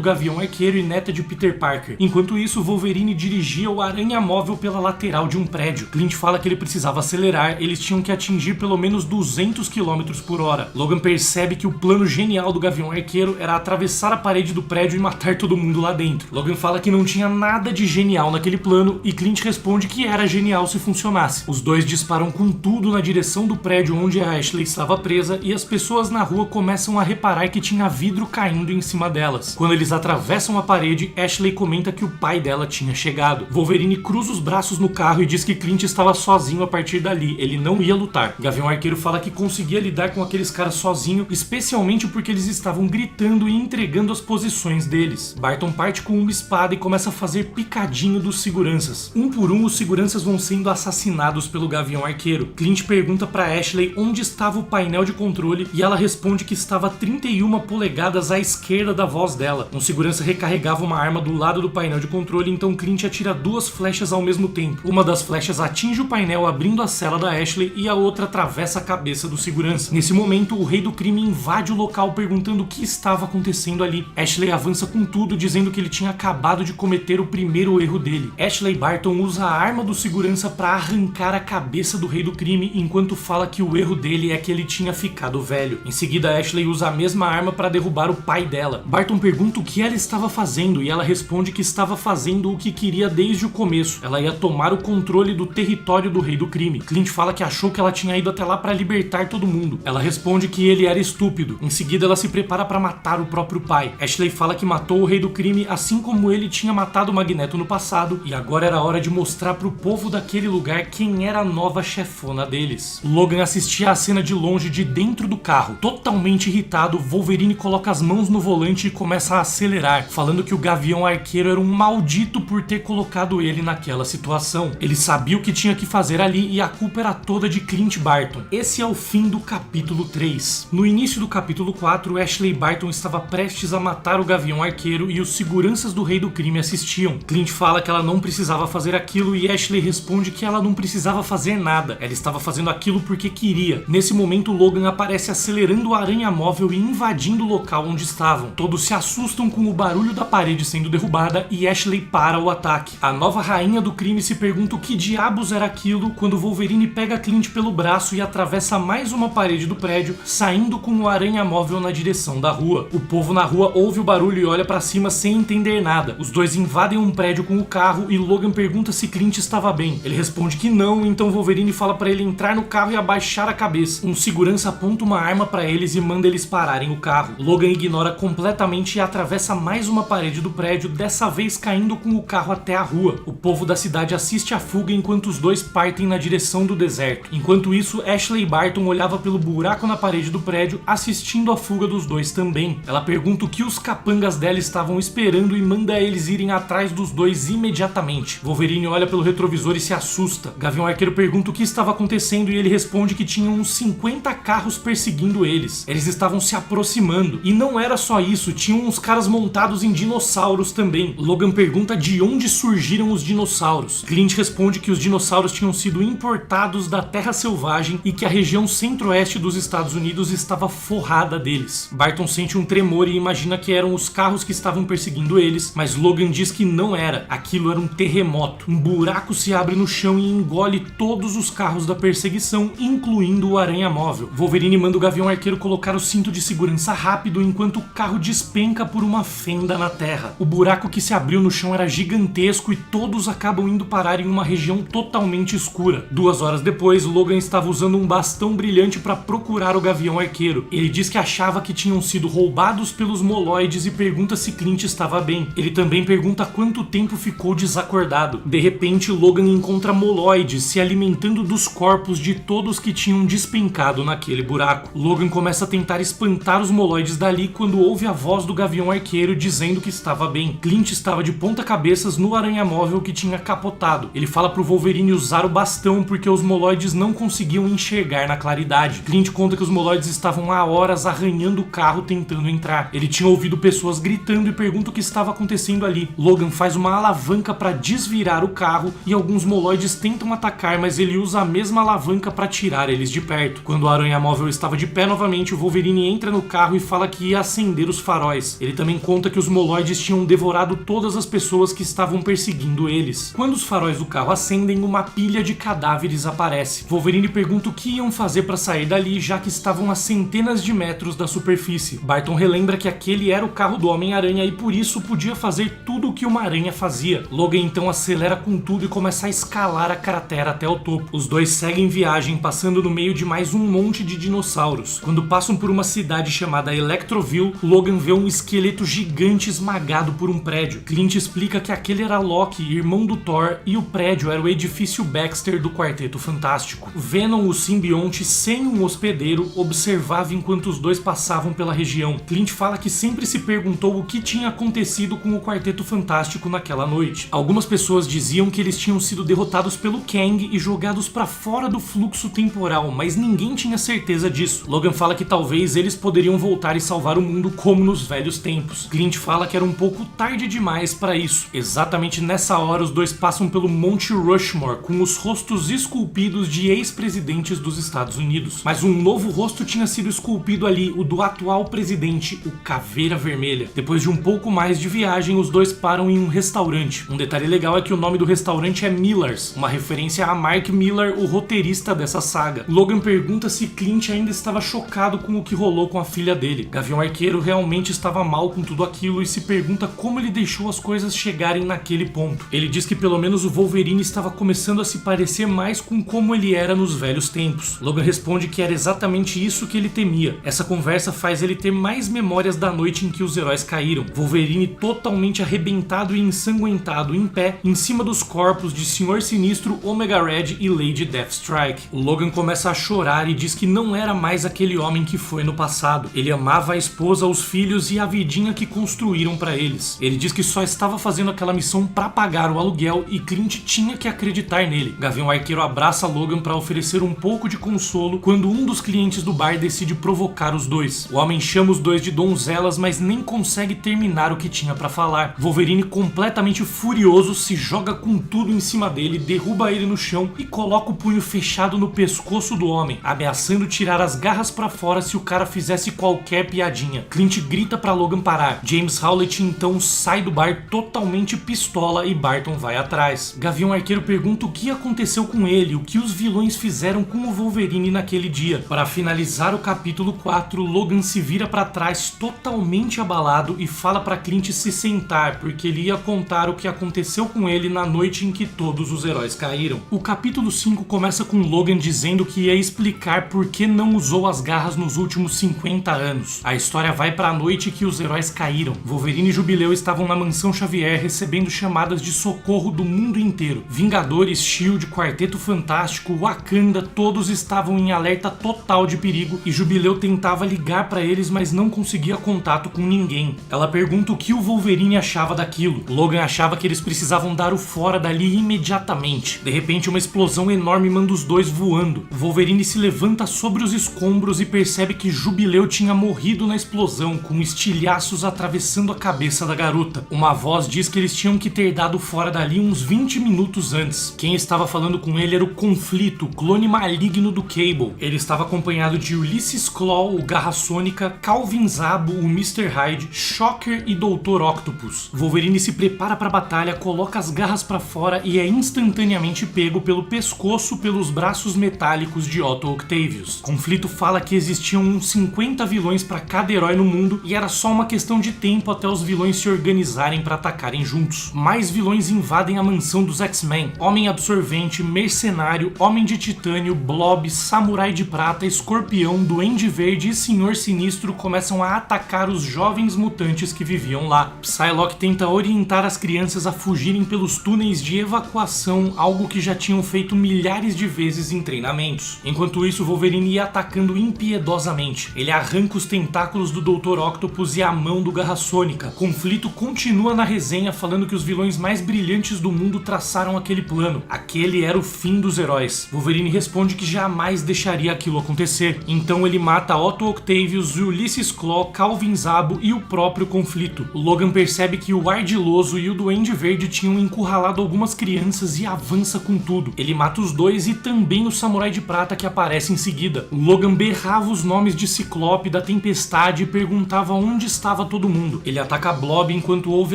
Gavião Arqueiro e neta de Peter Parker. Enquanto isso, Wolverine dirigia o Aranha Móvel pela lateral de um prédio. Clint fala que ele precisava acelerar, eles tinham que atingir pelo menos 200 km por hora. Logan percebe que o plano genial do Gavião Arqueiro era atravessar a parede do prédio e matar todo mundo lá dentro. Logan fala que não tinha nada de genial naquele plano e Clint responde que era genial se funcionasse. Os dois disparam com tudo na direção do prédio onde a Ashley estava presa e as pessoas na rua começam a reparar que tinha vidro caindo em cima delas. Quando eles atravessam a parede, Ashley comenta que o pai dela tinha chegado. Wolverine cruza os braços no carro e diz que Clint estava sozinho a partir dali, ele não ia lutar. Gavião Arqueiro fala que conseguia lidar com aqueles caras sozinho, especialmente porque eles estavam gritando e entregando as posições deles. Barton parte com uma espada e começa a fazer picadinho dos seguranças. Um por um, os seguranças vão sendo assassinados pelo Gavião Arqueiro. Clint pergunta pra Ashley onde estava o painel de controle e ela responde que estava 31 polegadas à esquerda da voz dela. Um segurança recarregava uma arma do lado do painel de controle, então Clint atira 2 flechas ao mesmo tempo. Uma das flechas atinge o painel abrindo a cela da Ashley e a outra atravessa a cabeça do segurança. Nesse momento, o Rei do Crime invade o local perguntando o que estava acontecendo ali. Ashley avança com tudo, dizendo que ele tinha acabado de cometer o primeiro erro dele. Ashley Barton usa a arma do segurança para arrancar a cabeça do Rei do Crime, enquanto fala que o erro dele é que ele tinha ficado velho. Em seguida, Ashley usa a mesma arma para derrubar o pai dela. Barton pergunta o que ela estava fazendo e ela responde que estava fazendo o que queria desde o começo. Ela ia tomar o controle do território do Rei do Crime. Clint fala que achou que ela tinha ido até lá para libertar todo mundo. Ela responde que ele era estúpido. Em seguida, ela se prepara para matar o próprio pai. Ashley fala que matou o Rei do Crime assim como ele tinha matado o Magneto no passado e agora era hora de mostrar pro povo daquele lugar quem era a nova chefona deles. Logan assistia a cena de longe de dentro do carro. Totalmente irritado, Wolverine coloca as mãos no volante e começa a acelerar, falando que o Gavião Arqueiro era um maldito por ter colocado ele naquela situação. Ele sabia o que tinha que fazer ali e a culpa era toda de Clint Barton. Esse é o fim do capítulo 3. No início do capítulo 4, Ashley Barton estava prestes a matar o Gavião Arqueiro e os seguranças do Rei do Crime assistiam. Clint fala que ela não precisava fazer aquilo e Ashley responde que ela não precisava fazer nada. Ela estava fazendo aquilo porque queria. Nesse momento, Logan aparece acelerando o Aranha Móvel e invadindo o local onde estavam. Todos se assustam com o barulho da parede sendo derrubada e Ashley para o ataque. A nova rainha do crime se pergunta o que diabos era aquilo quando Wolverine pega Clint pelo braço e atravessa mais uma parede do prédio, saindo com o Aranha Móvel na direção da rua. O povo na rua ouve o barulho e olha pra cima sem entender nada. Os dois invadem um prédio com o carro e Logan pergunta se Clint estava bem. Ele responde que não, então Wolverine fala pra ele entrar no carro e abaixar a cabeça. Um segurança aponta uma arma pra eles e manda eles pararem o carro. Logan ignora completamente e atravessa mais uma parede do prédio, dessa vez caindo com o carro até a rua. O povo da cidade assiste à fuga enquanto os dois partem na direção do deserto. Enquanto isso, Ashley Barton olhava pelo buraco na parede do prédio, assistindo à fuga dos dois também. Ela pergunta o que os capangas dela estavam esperando e manda eles irem atrás dos dois imediatamente. Wolverine olha pelo retrovisor e se assusta. Gavião Arqueiro pergunta o que estava acontecendo e ele responde que tinham uns 50 carros perseguindo eles. Eles estavam se aproximando. E não era só isso, tinham uns caras montados em dinossauros também. Logan pergunta de onde surgiram os dinossauros. Clint responde que os dinossauros tinham sido importados da Terra Selvagem e que a região centro-oeste dos Estados Unidos estava forrada deles. Barton sente um tremor e imagina que eram os carros que estavam perseguindo eles, mas Logan diz que não era. Aquilo era um terremoto. Um buraco se abre no chão e engole todos os carros da perseguição, incluindo o Aranha Móvel. Wolverine manda o Gavião Arqueiro colocar o cinto de segurança rápido enquanto o carro despenca por uma fenda na terra. O buraco que se abriu no chão era gigantesco e todos acabam indo parar em uma região totalmente escura. 2 horas depois, Logan estava usando um bastão brilhante para procurar o Gavião Arqueiro. Ele diz que achava que tinham sido roubados pelos moloides e pergunta se Clint estava bem. Ele também pergunta quanto tempo ficou desacordado. De repente, Logan encontra moloides se alimentando dos corpos de todos que tinham despencado naquele buraco. Logan começa a tentar espantar os moloides dali quando ouve a voz do Gavião Arqueiro dizendo que estava bem. Clint estava de ponta cabeças no Aranha Móvel que tinha capotado. Ele fala pro Wolverine usar o bastão porque os moloides não conseguiam enxergar na claridade. Clint conta que os moloides estavam há horas arranhando o carro tentando entrar. Ele tinha ouvido pessoas gritando e pergunta o que estava acontecendo ali. Logan faz uma alavanca para desvirar o carro e alguns moloides tentam atacar, mas ele usa a mesma alavanca para tirar eles de perto. Quando o Aranha Móvel estava de pé novamente, o Wolverine entra no carro e fala que ia acender os faróis. Ele também conta que os moloides tinham devorado todas as pessoas que estavam perseguindo eles. Quando os faróis do carro acendem, uma pilha de cadáveres aparece. Wolverine pergunta o que iam fazer para sair dali, já que estavam a centenas de metros da superfície. Barton relembra que aquele era o carro do Homem-Aranha e por isso podia fazer tudo o que uma aranha fazia. Logan então acelera com tudo e começa a escalar a cratera até o topo. Os dois seguem viagem, passando no meio de mais um monte de dinossauros. Quando passam por uma cidade chamada Electroville, Logan vê um esqueleto gigante esmagado por um prédio. Clint explica que aquele era Loki, irmão do Thor, e o prédio era o edifício Baxter do Quarteto Fantástico. Venom, o simbionte sem um hospedeiro, observava enquanto os dois passavam pela região. Clint fala que sempre se perguntou o que tinha acontecido com o Quarteto Fantástico naquela noite. Algumas pessoas diziam que eles tinham sido derrotados pelo Kang e jogados para fora do fluxo temporal, mas ninguém tinha certeza disso. Logan fala que talvez eles poderiam voltar e salvar o mundo como nos velhos tempos. Clint fala que era um pouco tarde demais para isso. Exatamente nessa hora, os dois passam pelo Monte Rushmore com os rostos esculpidos de ex-presidentes dos Estados Unidos. Mas um novo rosto tinha sido esculpido ali, o do atual presidente, o Caveira Vermelha. Depois de um pouco mais de viagem, os dois param em um restaurante. Um detalhe legal é que o nome do restaurante é Miller's, uma referência a Mark Millar, o roteirista dessa saga. Logan pergunta se Clint ainda estava chocado com o que rolou com a filha dele. Gavião Arqueiro realmente estava mal com tudo aquilo e se pergunta como ele deixou as coisas chegarem naquele ponto. Ele diz que pelo menos o Wolverine estava começando a se parecer mais com como ele era nos velhos tempos. Logan responde que era exatamente isso que ele temia. Essa conversa faz ele ter mais memórias da noite em que os heróis caíram. Wolverine totalmente arrebentado e ensanguentado em pé, em cima dos corpos de Senhor Sinistro, Omega Red e Lady Deathstrike. O Logan começa a chorar e diz que não era mais aquele homem que foi no passado. Ele amava a esposa, os filhos e a vidinha que construíram para eles. Ele diz que só estava fazendo aquela missão para pagar o aluguel e Clint tinha que acreditar nele. Gavião Arqueiro abraça Logan para oferecer um pouco de consolo quando um dos clientes do bar decide provocar os dois. O homem chama os dois de donzelas, mas nem consegue terminar o que tinha para falar. Wolverine, completamente furioso, se joga com tudo em cima dele, derruba ele no chão e coloca o punho fechado no pescoço do homem, ameaçando tirar as garras para fora se o cara fizesse qualquer piadinha. Clint grita para Logan parar. James Howlett então sai do bar totalmente pistola e Barton vai atrás. Gavião Arqueiro pergunta o que aconteceu com ele, o que os vilões fizeram com o Wolverine naquele dia. Para finalizar o capítulo 4, Logan se vira para trás totalmente abalado e fala para Clint se sentar, porque ele ia contar o que aconteceu com ele na noite em que todos os heróis caíram. O capítulo 5 começa com Logan dizendo que ia explicar por que não usou as garras nos últimos 50 anos. A história vai para a noite que os heróis caíram. Wolverine e Jubileu estavam na Mansão Xavier recebendo chamadas de socorro do mundo inteiro. Vingadores, SHIELD, Quarteto Fantástico, Wakanda, todos estavam em alerta total de perigo e Jubileu tentava ligar para eles, mas não conseguia contato com ninguém. Ela pergunta o que o Wolverine achava daquilo. Logan achava que eles precisavam dar o fora dali imediatamente. De repente, uma explosão enorme manda os dois voando. O Wolverine se levanta sobre os escombros e percebe que Jubileu tinha morrido na explosão, com estilhaços atravessando a cabeça da garota. Uma voz diz que eles tinham que ter dado fora dali uns 20 minutos antes. Quem estava falando com ele era o Conflito, clone maligno do Cable. Ele estava acompanhado de Ulysses Claw, o Garra Sônica, Calvin Zabo, o Mr. Hyde, Shocker e Dr. Octopus. Wolverine se prepara para a batalha, coloca as garras para fora e é instantaneamente pego pelo pescoço pelos braços metálicos de Otto Octavius. Conflito fala que existiam uns 50 vilões para cada herói no mundo e era só uma questão de tempo até os vilões se organizarem para atacarem juntos. Mais vilões invadem a mansão dos X-Men. Homem Absorvente, Mercenário, Homem de Titânio, Blob, Samurai de Prata, Escorpião, Duende Verde e Senhor Sinistro começam a atacar os jovens mutantes que viviam lá. Psylocke tenta orientar as crianças a fugirem pelos túneis de evacuação, algo que já tinham feito milhares de vezes em treinamentos. Enquanto isso, Wolverine ia atacando impiedosamente. Ele arranca os tentáculos do Dr. Octopus e a mão do Garra Sônica. Conflito continua na resenha falando que os vilões mais brilhantes do mundo traçaram aquele plano. Aquele era o fim dos heróis. Wolverine responde que jamais deixaria aquilo acontecer. Então ele mata Otto Octavius, Ulysses Claw, Calvin Zabo e o próprio Conflito. O Logan percebe que o Ardiloso e o Duende Verde tinham encurralado algumas crianças e avança com tudo. Ele mata os dois e também o Samurai de Prata que aparece em seguida. O Logan Logan berrava os nomes de Ciclope, da Tempestade e perguntava onde estava todo mundo. Ele ataca Blob enquanto ouve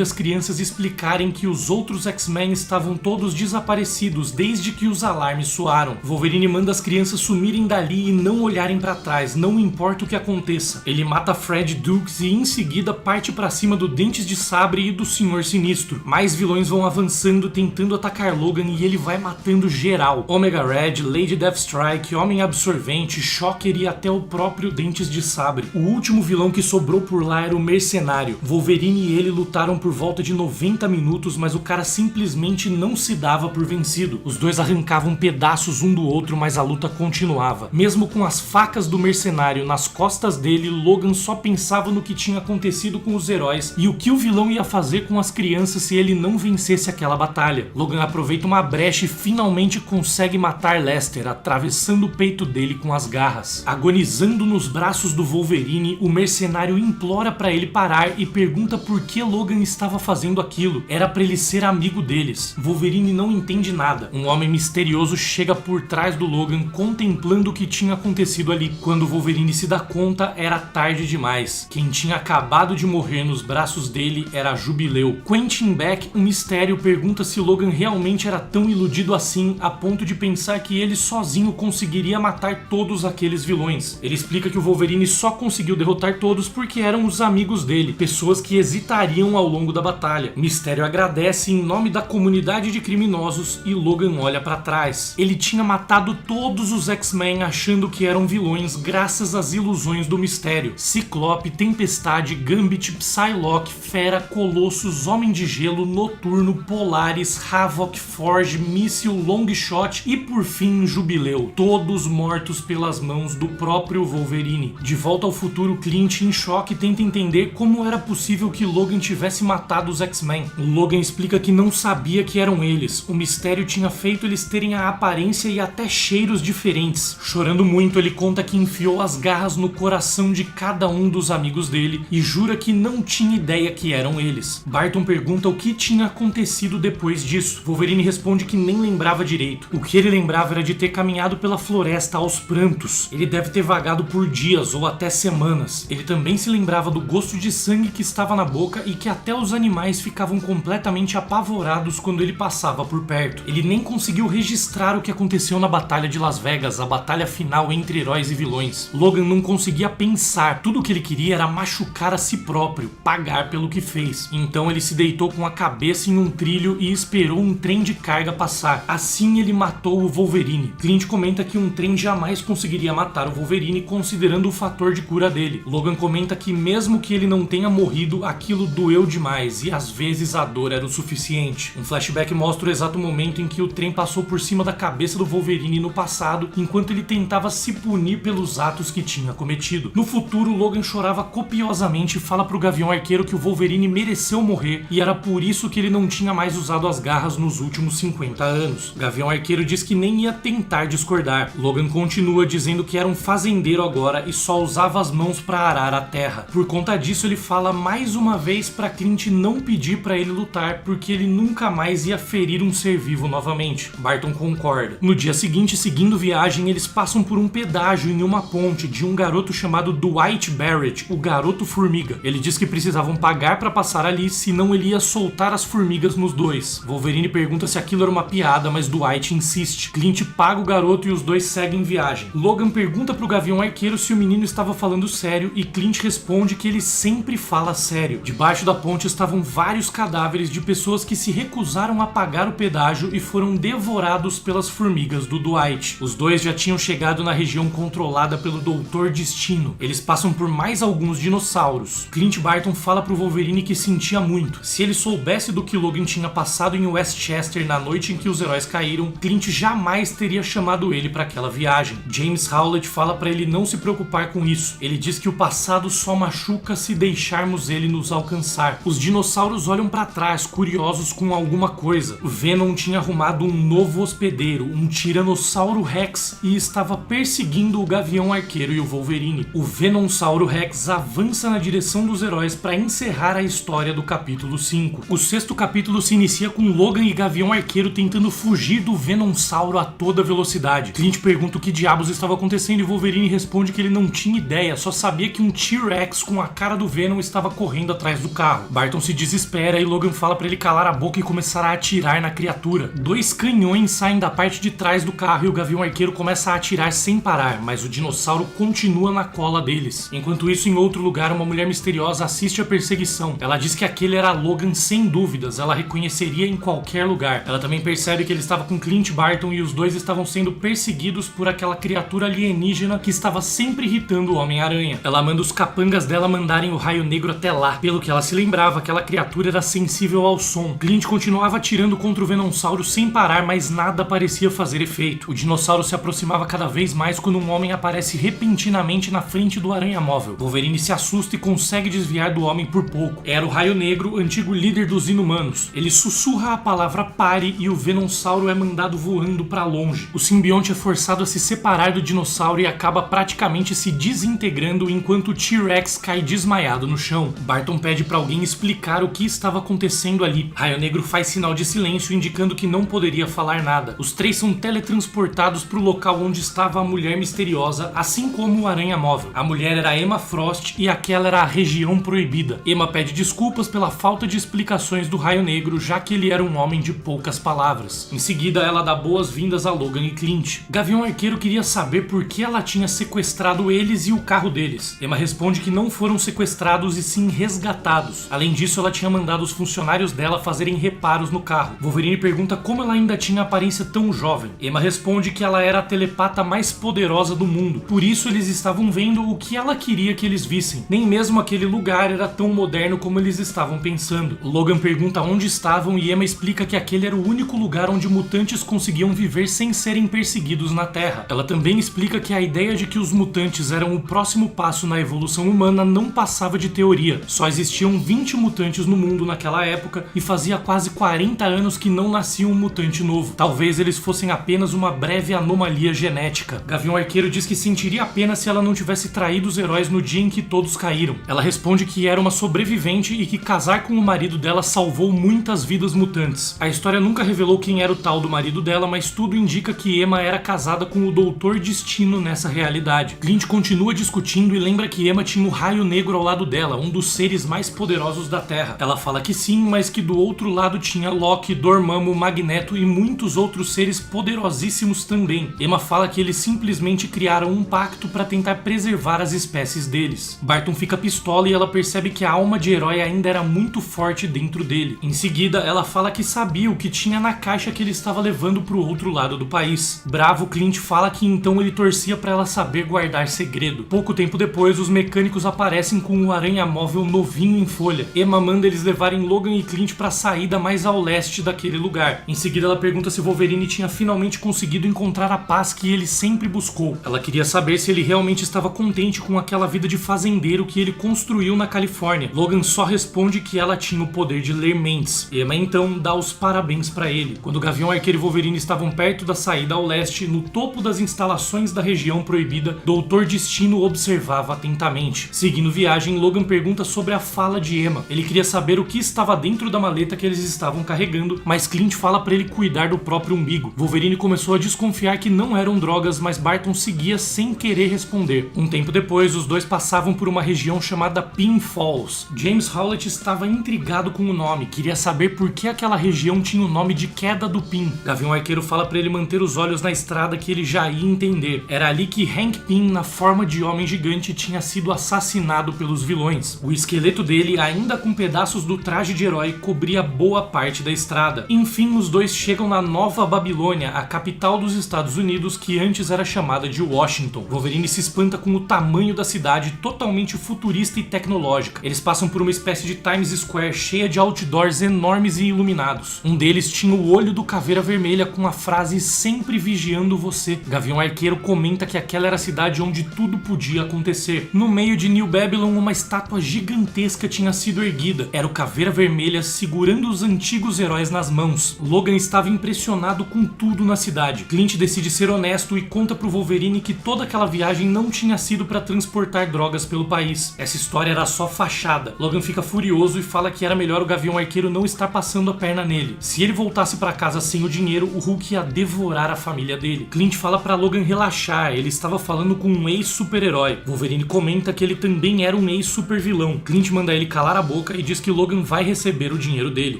as crianças explicarem que os outros X-Men estavam todos desaparecidos desde que os alarmes soaram. Wolverine manda as crianças sumirem dali e não olharem pra trás, não importa o que aconteça. Ele mata Fred Dukes e em seguida parte pra cima do Dentes de Sabre e do Senhor Sinistro. Mais vilões vão avançando tentando atacar Logan e ele vai matando geral. Omega Red, Lady Deathstrike, Homem Absorvente, Shocker e até o próprio Dentes de Sabre. O último vilão que sobrou por lá era o Mercenário. Wolverine e ele lutaram por volta de 90 minutos, mas o cara simplesmente não se dava por vencido. Os dois arrancavam pedaços um do outro, mas a luta continuava. Mesmo com as facas do Mercenário nas costas dele, Logan só pensava no que tinha acontecido com os heróis e o que o vilão ia fazer com as crianças se ele não vencesse aquela batalha. Logan aproveita uma brecha e finalmente consegue matar Lester, atravessando o peito dele com as garras. Agonizando nos braços do Wolverine, o Mercenário implora pra ele parar e pergunta por que Logan estava fazendo aquilo. Era pra ele ser amigo deles. Wolverine não entende nada. Um homem misterioso chega por trás do Logan, contemplando o que tinha acontecido ali. Quando Wolverine se dá conta, era tarde demais. Quem tinha acabado de morrer nos braços dele era Jubileu. Quentin Beck, um mistério, pergunta se Logan realmente era tão iludido assim a ponto de pensar que ele sozinho conseguiria matar todos aqueles vilões. Ele explica que o Wolverine só conseguiu derrotar todos porque eram os amigos dele, pessoas que hesitariam ao longo da batalha. Mistério agradece em nome da comunidade de criminosos e Logan olha pra trás. Ele tinha matado todos os X-Men achando que eram vilões graças às ilusões do Mistério. Ciclope, Tempestade, Gambit, Psylocke, Fera, Colossus, Homem de Gelo, Noturno, Polaris, Havok, Forge, Míssil, Longshot e por fim Jubileu, todos mortos pelas mãos do próprio Wolverine. De volta ao futuro, Clint, em choque, tenta entender como era possível que Logan tivesse matado os X-Men. O Logan explica que não sabia que eram eles. O Mistério tinha feito eles terem a aparência e até cheiros diferentes. Chorando muito, ele conta que enfiou as garras no coração de cada um dos amigos dele e jura que não tinha ideia que eram eles. Barton pergunta o que tinha acontecido depois disso. Wolverine responde que nem lembrava direito. O que ele lembrava era de ter caminhado pela floresta aos prantos. Ele deve ter vagado por dias ou até semanas. Ele também se lembrava do gosto de sangue que estava na boca e que até os animais ficavam completamente apavorados quando ele passava por perto. Ele nem conseguiu registrar o que aconteceu na Batalha de Las Vegas, a batalha final entre heróis e vilões. Logan não conseguia pensar. Tudo o que ele queria era machucar a si próprio, pagar pelo que fez. Então ele se deitou com a cabeça em um trilho e esperou um trem de carga passar. Assim ele matou o Wolverine. Clint comenta que um trem jamais conseguiria matar o Wolverine considerando o fator de cura dele. Logan comenta que mesmo que ele não tenha morrido, aquilo doeu demais e às vezes a dor era o suficiente. Um flashback mostra o exato momento em que o trem passou por cima da cabeça do Wolverine no passado, enquanto ele tentava se punir pelos atos que tinha cometido. No futuro, Logan chorava copiosamente e fala pro Gavião Arqueiro que o Wolverine mereceu morrer e era por isso que ele não tinha mais usado as garras nos últimos 50 anos. Gavião Arqueiro diz que nem ia tentar discordar. Logan continua dizendo que era um fazendeiro agora e só usava as mãos para arar a terra. Por conta disso, ele fala mais uma vez para Clint não pedir para ele lutar porque ele nunca mais ia ferir um ser vivo novamente. Barton concorda. No dia seguinte, seguindo viagem, eles passam por um pedágio em uma ponte de um garoto chamado Dwight Barrett, o Garoto Formiga. Ele diz que precisavam pagar para passar ali, senão ele ia soltar as formigas nos dois. Wolverine pergunta se aquilo era uma piada, mas Dwight insiste. Clint paga o garoto e os dois seguem viagem. Logan pergunta pro Gavião Arqueiro se o menino estava falando sério e Clint responde que ele sempre fala sério. Debaixo da ponte estavam vários cadáveres de pessoas que se recusaram a pagar o pedágio e foram devorados pelas formigas do Dwight. Os dois já tinham chegado na região controlada pelo Doutor Destino. Eles passam por mais alguns dinossauros. Clint Barton fala pro Wolverine que sentia muito. Se ele soubesse do que Logan tinha passado em Westchester na noite em que os heróis caíram, Clint jamais teria chamado ele para aquela viagem. James Howlett fala para ele não se preocupar com isso. Ele diz que o passado só machuca se deixarmos ele nos alcançar. Os dinossauros olham para trás, curiosos com alguma coisa. O Venom tinha arrumado um novo hospedeiro, um Tiranossauro Rex, e estava perseguindo o Gavião Arqueiro e o Wolverine. O Venomsauro Rex avança na direção dos heróis para encerrar a história do capítulo 5. O sexto capítulo se inicia com Logan e Gavião Arqueiro tentando fugir do Venomsauro a toda velocidade. Clint pergunta o que diabos estava acontecendo acontecendo e Wolverine responde que ele não tinha ideia, só sabia que um T-Rex com a cara do Venom estava correndo atrás do carro. Barton se desespera e Logan fala pra ele calar a boca e começar a atirar na criatura. 2 canhões saem da parte de trás do carro e o Gavião Arqueiro começa a atirar sem parar, mas o dinossauro continua na cola deles. Enquanto isso, em outro lugar, uma mulher misteriosa assiste a perseguição. Ela diz que aquele era Logan sem dúvidas, ela reconheceria em qualquer lugar. Ela também percebe que ele estava com Clint Barton e os dois estavam sendo perseguidos por aquela criatura alienígena que estava sempre irritando o Homem-Aranha. Ela manda os capangas dela mandarem o Raio Negro até lá. Pelo que ela se lembrava, aquela criatura era sensível ao som. Clint continuava atirando contra o Venomsauro sem parar, mas nada parecia fazer efeito. O dinossauro se aproximava cada vez mais quando um homem aparece repentinamente na frente do Aranha Móvel. Wolverine se assusta e consegue desviar do homem por pouco. Era o Raio Negro, antigo líder dos Inumanos. Ele sussurra a palavra pare e o Venomsauro é mandado voando para longe. O simbionte é forçado a se separar do dinossauro e acaba praticamente se desintegrando enquanto o T-Rex cai desmaiado no chão. Barton pede para alguém explicar o que estava acontecendo ali. Raio Negro faz sinal de silêncio, indicando que não poderia falar nada. Os 3 são teletransportados para o local onde estava a mulher misteriosa, assim como o Aranha Móvel. A mulher era Emma Frost e aquela era a região proibida. Emma pede desculpas pela falta de explicações do Raio Negro, já que ele era um homem de poucas palavras. Em seguida, ela dá boas-vindas a Logan e Clint. Gavião Arqueiro queria saber por que ela tinha sequestrado eles e o carro deles. Emma responde que não foram sequestrados e sim resgatados. Além disso, ela tinha mandado os funcionários dela fazerem reparos no carro. Wolverine pergunta como ela ainda tinha aparência tão jovem. Emma responde que ela era a telepata mais poderosa do mundo. Por isso eles estavam vendo o que ela queria que eles vissem. Nem mesmo aquele lugar era tão moderno como eles estavam pensando. Logan pergunta onde estavam e Emma explica que aquele era o único lugar onde mutantes conseguiam viver sem serem perseguidos na Terra. Ela também explica que a ideia de que os mutantes eram o próximo passo na evolução humana não passava de teoria. Só existiam 20 mutantes no mundo naquela época e fazia quase 40 anos que não nascia um mutante novo. Talvez eles fossem apenas uma breve anomalia genética. Gavião Arqueiro diz que sentiria a pena se ela não tivesse traído os heróis no dia em que todos caíram. Ela responde que era uma sobrevivente e que casar com o marido dela salvou muitas vidas mutantes. A história nunca revelou quem era o tal do marido dela, mas tudo indica que Emma era casada com o Doutor Destino nessa realidade. Clint continua discutindo e lembra que Emma tinha o Raio Negro ao lado dela, um dos seres mais poderosos da Terra. Ela fala que sim, mas que do outro lado tinha Loki, Dormammu, Magneto e muitos outros seres poderosíssimos também. Emma fala que eles simplesmente criaram um pacto para tentar preservar as espécies deles. Barton fica pistola e ela percebe que a alma de herói ainda era muito forte dentro dele. Em seguida, ela fala que sabia o que tinha na caixa que ele estava levando pro outro lado do país. Bravo, Clint fala que então ele torcia para ela saber guardar segredo. Pouco tempo depois, os mecânicos aparecem com o Aranha Móvel novinho em folha. Emma manda eles levarem Logan e Clint para a saída mais ao leste daquele lugar. Em seguida, ela pergunta se Wolverine tinha finalmente conseguido encontrar a paz que ele sempre buscou. Ela queria saber se ele realmente estava contente com aquela vida de fazendeiro que ele construiu na Califórnia. Logan só responde que ela tinha o poder de ler mentes. Emma então dá os parabéns para ele. Quando o Gavião Arqueiro e Wolverine estavam perto da saída ao leste, no topo das instalações da região proibida, Doutor Destino observava atentamente. Seguindo viagem, Logan pergunta sobre a fala de Emma. Ele queria saber o que estava dentro da maleta que eles estavam carregando, mas Clint fala para ele cuidar do próprio umbigo. Wolverine começou a desconfiar que não eram drogas, mas Barton seguia sem querer responder. Um tempo depois, os dois passavam por uma região chamada Pin Falls. James Howlett estava intrigado com o nome, queria saber por que aquela região tinha o nome de Queda do Pin. Gavião Arqueiro fala para ele manter os olhos na estrada que ele já ia entender. Era ali que Hank Pym, na forma de homem gigante, tinha sido assassinado pelos vilões. O esqueleto dele, ainda com pedaços do traje de herói, cobria boa parte da estrada. Enfim, os dois chegam na Nova Babilônia, a capital dos Estados Unidos, que antes era chamada de Washington. Wolverine se espanta com o tamanho da cidade, totalmente futurista e tecnológica. Eles passam por uma espécie de Times Square cheia de outdoors enormes e iluminados. Um deles tinha o olho do Caveira Vermelha com a frase "sempre vigiando você". Gavião Arqueiro comenta que aquela era a cidade onde tudo podia acontecer. No meio de New Babylon, uma estátua gigantesca tinha sido erguida. Era o Caveira Vermelha segurando os antigos heróis nas mãos. Logan estava impressionado com tudo na cidade. Clint decide ser honesto e conta pro Wolverine que toda aquela viagem não tinha sido para transportar drogas pelo país. Essa história era só fachada. Logan fica furioso e fala que era melhor o Gavião Arqueiro não estar passando a perna nele. Se ele voltasse para casa sem o dinheiro, o Hulk ia devorar a família dele. Clint fala para Logan relaxar relaxar, ele estava falando com um ex-super-herói. Wolverine comenta que ele também era um ex-super-vilão. Clint manda ele calar a boca e diz que Logan vai receber o dinheiro dele.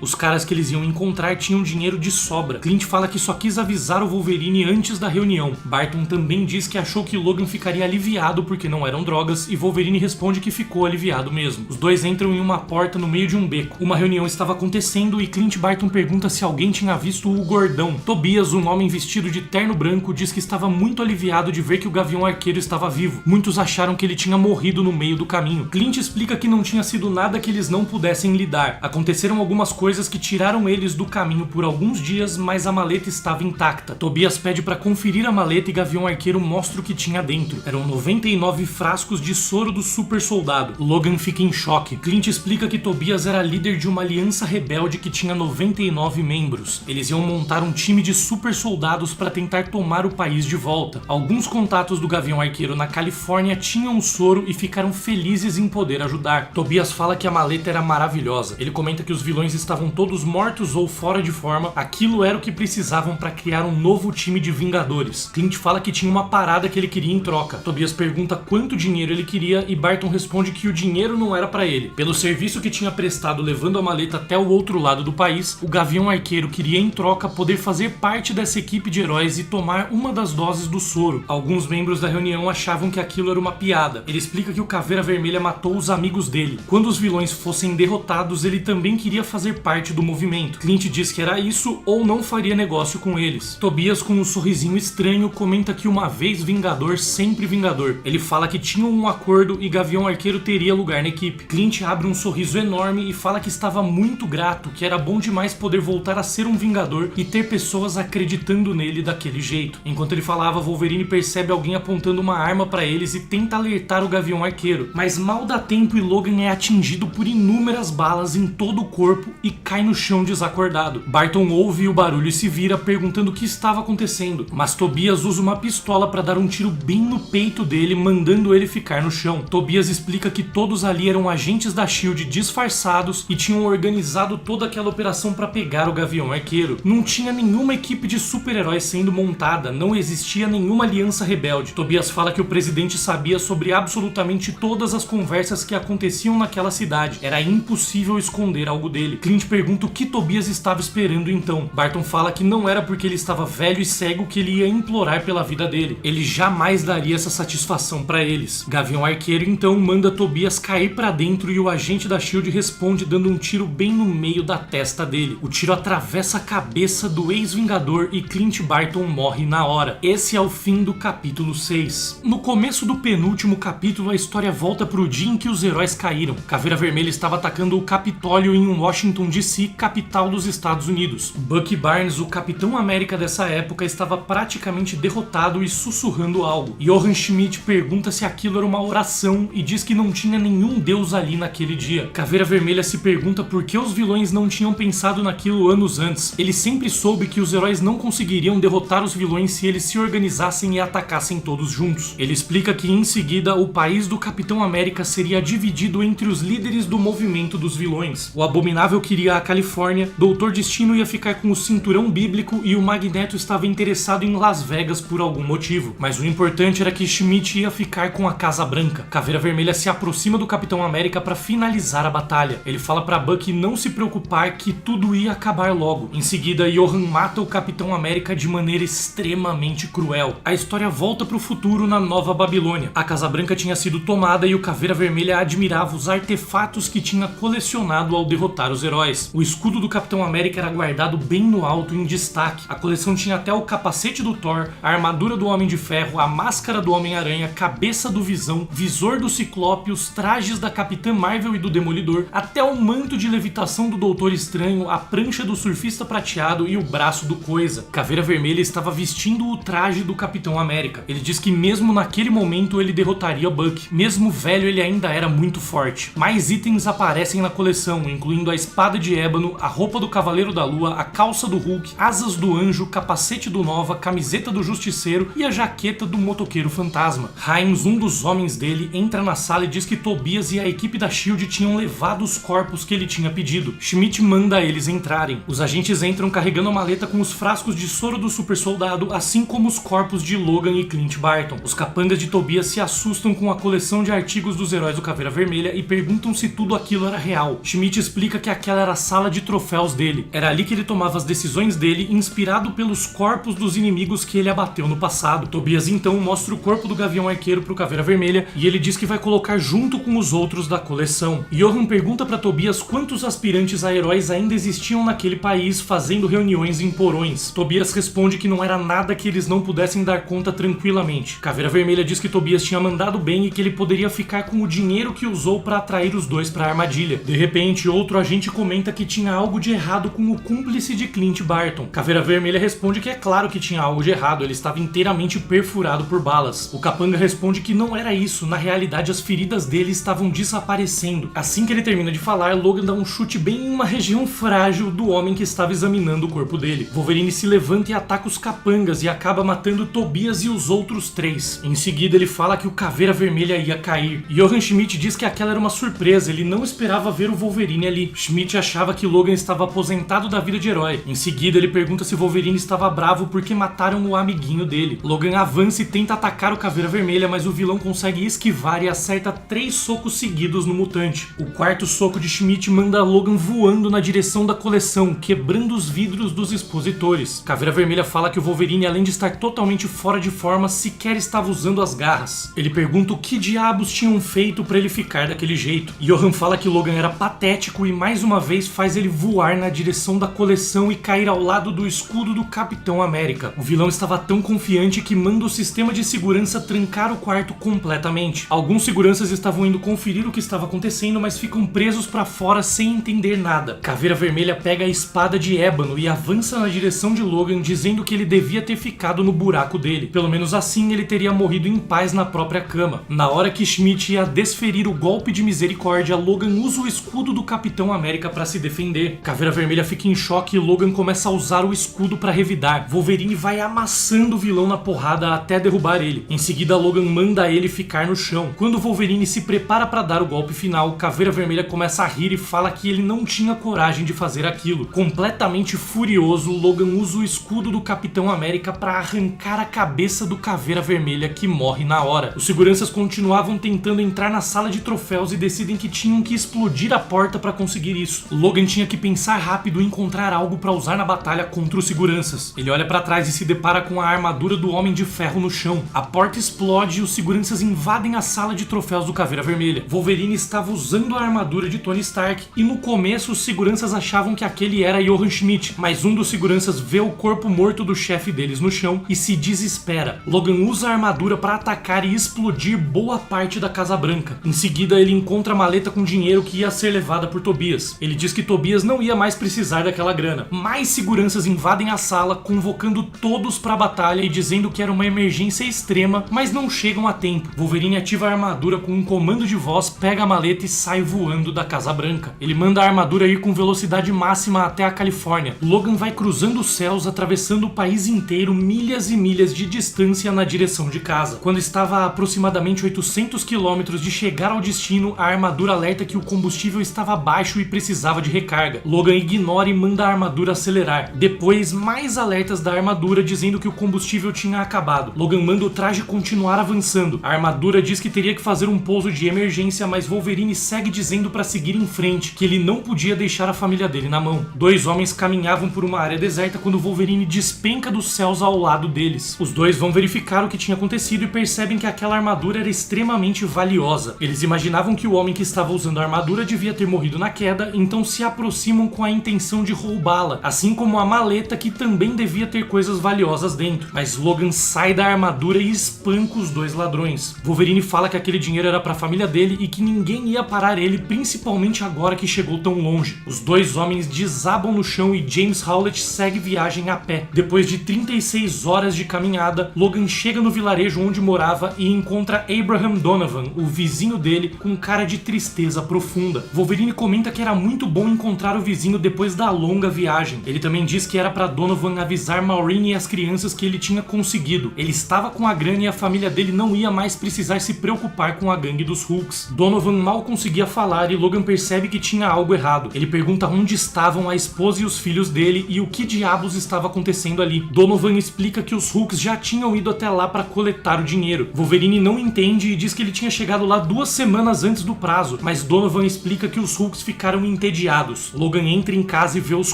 Os caras que eles iam encontrar tinham dinheiro de sobra. Clint fala que só quis avisar o Wolverine antes da reunião. Barton também diz que achou que Logan ficaria aliviado porque não eram drogas, e Wolverine responde que ficou aliviado mesmo. Os dois entram em uma porta no meio de um beco. Uma reunião estava acontecendo e Clint Barton pergunta se alguém tinha visto o Gordão. Tobias, um homem vestido de terno branco, diz que estava muito aliviado de ver que o Gavião Arqueiro estava vivo. Muitos acharam que ele tinha morrido no meio do caminho. Clint explica que não tinha sido nada que eles não pudessem lidar. Aconteceram algumas coisas que tiraram eles do caminho por alguns dias, mas a maleta estava intacta. Tobias pede para conferir a maleta e Gavião Arqueiro mostra o que tinha dentro. Eram 99 frascos de soro do super soldado. Logan fica em choque. Clint explica que Tobias era líder de uma aliança rebelde que tinha 99 membros. Eles iam montar um time de super soldados para tentar tomar o país de volta. Alguns contatos do Gavião Arqueiro na Califórnia tinham o soro e ficaram felizes em poder ajudar. Tobias fala que a maleta era maravilhosa. Ele comenta que os vilões estavam todos mortos ou fora de forma. Aquilo era o que precisavam para criar um novo time de Vingadores. Clint fala que tinha uma parada que ele queria em troca. Tobias pergunta quanto dinheiro ele queria e Barton responde que o dinheiro não era para ele. Pelo serviço que tinha prestado levando a maleta até o outro lado do país, o Gavião Arqueiro queria em troca poder fazer parte dessa equipe de heróis e tomar uma das doses do soro. Alguns membros da reunião achavam que aquilo era uma piada. Ele explica que o Caveira Vermelha matou os amigos dele. Quando os vilões fossem derrotados, ele também queria fazer parte do movimento. Clint diz que era isso ou não faria negócio com eles. Tobias, com um sorrisinho estranho, comenta que uma vez Vingador, sempre Vingador. Ele fala que tinham um acordo e Gavião Arqueiro teria lugar na equipe. Clint abre um sorriso enorme e fala que estava muito grato, que era bom demais poder voltar a ser um Vingador e ter pessoas acreditando nele daquele jeito. Enquanto ele falava, Wolverine percebe alguém apontando uma arma para eles e tenta alertar o Gavião Arqueiro. Mas mal dá tempo e Logan é atingido por inúmeras balas em todo o corpo e cai no chão desacordado. Barton ouve o barulho e se vira perguntando o que estava acontecendo, mas Tobias usa uma pistola para dar um tiro bem no peito dele, mandando ele ficar no chão. Tobias explica que todos ali eram agentes da SHIELD disfarçados e tinham organizado toda aquela operação para pegar o Gavião Arqueiro. Não tinha nenhuma equipe de super-heróis sendo montada, não existia nenhuma aliança rebelde. Tobias fala que o presidente sabia sobre absolutamente todas as conversas que aconteciam naquela cidade. Era impossível esconder algo dele. Clint pergunta o que Tobias estava esperando então. Barton fala que não era porque ele estava velho e cego que ele ia implorar pela vida dele. Ele jamais daria essa satisfação para eles. Gavião Arqueiro então manda Tobias cair para dentro e o agente da SHIELD responde dando um tiro bem no meio da testa dele. O tiro atravessa a cabeça do ex-Vingador e Clint Barton morre na hora. Esse é o fim do capítulo 6. No começo do penúltimo capítulo, a história volta pro dia em que os heróis caíram. Caveira Vermelha estava atacando o Capitólio em Washington DC, capital dos Estados Unidos. Bucky Barnes, o Capitão América dessa época, estava praticamente derrotado e sussurrando algo. Johann Schmidt pergunta se aquilo era uma oração e diz que não tinha nenhum deus ali naquele dia. Caveira Vermelha se pergunta por que os vilões não tinham pensado naquilo anos antes. Ele sempre soube que os heróis não conseguiriam derrotar os vilões se eles se organizassem e atacassem todos juntos. Ele explica que em seguida o país do Capitão América seria dividido entre os líderes do movimento dos vilões. O Abominável queria a Califórnia, Doutor Destino ia ficar com o cinturão bíblico e o Magneto estava interessado em Las Vegas por algum motivo. Mas o importante era que Schmidt ia ficar com a Casa Branca. Caveira Vermelha se aproxima do Capitão América para finalizar a batalha. Ele fala para Bucky não se preocupar que tudo ia acabar logo. Em seguida, Johann mata o Capitão América de maneira extremamente cruel. A história volta pro futuro na Nova Babilônia. A Casa Branca tinha sido tomada e o Caveira Vermelha admirava os artefatos que tinha colecionado ao derrotar os heróis. O escudo do Capitão América era guardado bem no alto em destaque. A coleção tinha até o capacete do Thor, a armadura do Homem de Ferro, a máscara do Homem-Aranha, cabeça do Visão, visor do Ciclope, os trajes da Capitã Marvel e do Demolidor, até o manto de levitação do Doutor Estranho, a prancha do Surfista Prateado e o braço do Coisa. Caveira Vermelha estava vestindo o traje do Capitão América. Ele diz que mesmo naquele momento ele derrotaria Bucky. Mesmo velho, ele ainda era muito forte. Mais itens aparecem na coleção, incluindo a espada de ébano, a roupa do Cavaleiro da Lua, a calça do Hulk, asas do Anjo, capacete do Nova, camiseta do Justiceiro e a jaqueta do Motoqueiro Fantasma. Himes, um dos homens dele, entra na sala e diz que Tobias e a equipe da SHIELD tinham levado os corpos que ele tinha pedido. Schmidt manda eles entrarem. Os agentes entram carregando a maleta com os frascos de soro do super soldado, assim como os corpos de Logan e Clint Barton. Os capangas de Tobias se assustam com a coleção de artigos dos heróis do Caveira Vermelha e perguntam se tudo aquilo era real. Schmidt explica que aquela era a sala de troféus dele. Era ali que ele tomava as decisões dele, inspirado pelos corpos dos inimigos que ele abateu no passado. Tobias então mostra o corpo do Gavião Arqueiro pro Caveira Vermelha e ele diz que vai colocar junto com os outros da coleção. Johan pergunta para Tobias quantos aspirantes a heróis ainda existiam naquele país fazendo reuniões em porões. Tobias responde que não era nada que eles não pudessem dar conta tranquilamente. Caveira Vermelha diz que Tobias tinha mandado bem e que ele poderia ficar com o dinheiro que usou para atrair os dois para a armadilha. De repente, outro agente comenta que tinha algo de errado com o cúmplice de Clint Barton. Caveira Vermelha responde que é claro que tinha algo de errado, ele estava inteiramente perfurado por balas. O capanga responde que não era isso, na realidade as feridas dele estavam desaparecendo. Assim que ele termina de falar, Logan dá um chute bem em uma região frágil do homem que estava examinando o corpo dele. Wolverine se levanta e ataca os capangas e acaba matando Tobias e os outros três. Em seguida ele fala que o Caveira Vermelha ia cair. Johan Schmidt diz que aquela era uma surpresa, ele não esperava ver o Wolverine ali. Schmidt achava que Logan estava aposentado da vida de herói. Em seguida ele pergunta se Wolverine estava bravo porque mataram o amiguinho dele. Logan avança e tenta atacar o Caveira Vermelha, mas o vilão consegue esquivar e acerta 3 socos seguidos no mutante. O quarto soco de Schmidt manda Logan voando na direção da coleção, quebrando os vidros dos expositores. Caveira Vermelha fala que o Wolverine, além de estar totalmente fora de forma, sequer estava usando as garras. Ele pergunta o que diabos tinham feito para ele ficar daquele jeito. Johan fala que Logan era patético e mais uma vez faz ele voar na direção da coleção e cair ao lado do escudo do Capitão América. O vilão estava tão confiante que manda o sistema de segurança trancar o quarto completamente. Alguns seguranças estavam indo conferir o que estava acontecendo, mas ficam presos para fora sem entender nada. Caveira Vermelha pega a espada de ébano e avança na direção de Logan, dizendo que ele devia ter ficado no buraco dele. Pelo menos assim ele teria morrido em paz na própria cama. Na hora que Schmidt ia desferir o golpe de misericórdia, Logan usa o escudo do Capitão América para se defender. Caveira Vermelha fica em choque e Logan começa a usar o escudo para revidar. Wolverine vai amassando o vilão na porrada até derrubar ele. Em seguida, Logan manda ele ficar no chão. Quando Wolverine se prepara para dar o golpe final, Caveira Vermelha começa a rir e fala que ele não tinha coragem de fazer aquilo. Completamente furioso, Logan usa o escudo do Capitão América para arrancar a cabeça do Caveira Vermelha, que morre na hora. Os seguranças continuavam tentando entrar na sala de troféus e decidem que tinham que explodir a porta para conseguir isso. Logan tinha que pensar rápido e encontrar algo para usar na batalha contra os seguranças. Ele olha para trás e se depara com a armadura do Homem de Ferro no chão. A porta explode e os seguranças invadem a sala de troféus do Caveira Vermelha. Wolverine estava usando a armadura de Tony Stark e no começo os seguranças achavam que aquele era Johan Schmidt, mas um dos seguranças vê o corpo morto do chefe deles no chão e se desespera. Logan usa a armadura para atacar e explodir boa parte da Casa Branca. Em seguida ele encontra a maleta com dinheiro que ia ser levada por Tobias. Ele diz que Tobias não ia mais precisar daquela grana. Mais seguranças invadem a sala, convocando todos para a batalha e dizendo que era uma emergência extrema, mas não chegam a tempo. Wolverine ativa a armadura com um comando de voz, pega a maleta e sai voando da Casa Branca. Ele manda a armadura ir com velocidade máxima até a Califórnia. Logan vai cruzando os céus, atravessando o país inteiro, milhas e milhas de distância na direção de casa. Quando estava a aproximadamente 800 quilômetros de chegar ao destino, a armadura alerta que o combustível estava baixo e precisava de recarga. Logan ignora e manda a armadura acelerar. Depois, mais alertas da armadura dizendo que o combustível tinha acabado. Logan manda o traje continuar avançando. A armadura diz que teria que fazer um pouso de emergência, mas Wolverine segue dizendo para seguir em frente, que ele não podia deixar a família dele na mão. 2 homens caminhavam por uma área deserta quando Wolverine despenca dos céus ao lado deles. Os 2 vão verificar o que tinha acontecido e percebem que aquela armadura era extremamente valiosa. Eles imaginavam que o homem que estava usando a armadura devia ter morrido na queda, então se aproximam com a intenção de roubá-la, assim como a maleta que também devia ter coisas valiosas dentro. Mas Logan sai da armadura e espanca os 2 ladrões. Wolverine fala que aquele dinheiro era para a família dele e que ninguém ia parar ele, principalmente agora que chegou tão longe. Os 2 homens desabam no chão e James Howlett segue viagem a pé. Depois de 36 horas de caminhada, Logan chega no vilarejo onde morava e encontra Abraham Donovan, o vizinho dele, com cara de tristeza profunda. Wolverine comenta que era muito bom encontrar o vizinho depois da longa viagem. Ele também diz que era para Donovan avisar Maureen e as crianças que ele tinha conseguido. Ele estava com a grana e a família dele não ia mais precisar se preocupar com a gangue dos Hulks. Donovan mal conseguia falar e Logan percebe que tinha algo errado. Ele pergunta onde estavam a esposa e os filhos dele e o que diabos estava acontecendo ali. Donovan explica que os Hulks já tinham ido até lá para coletar o dinheiro. Wolverine não entende e diz que ele tinha chegado lá 2 semanas antes do prazo, mas Donovan explica que os Hulks ficaram entediados. Logan entra em casa e vê os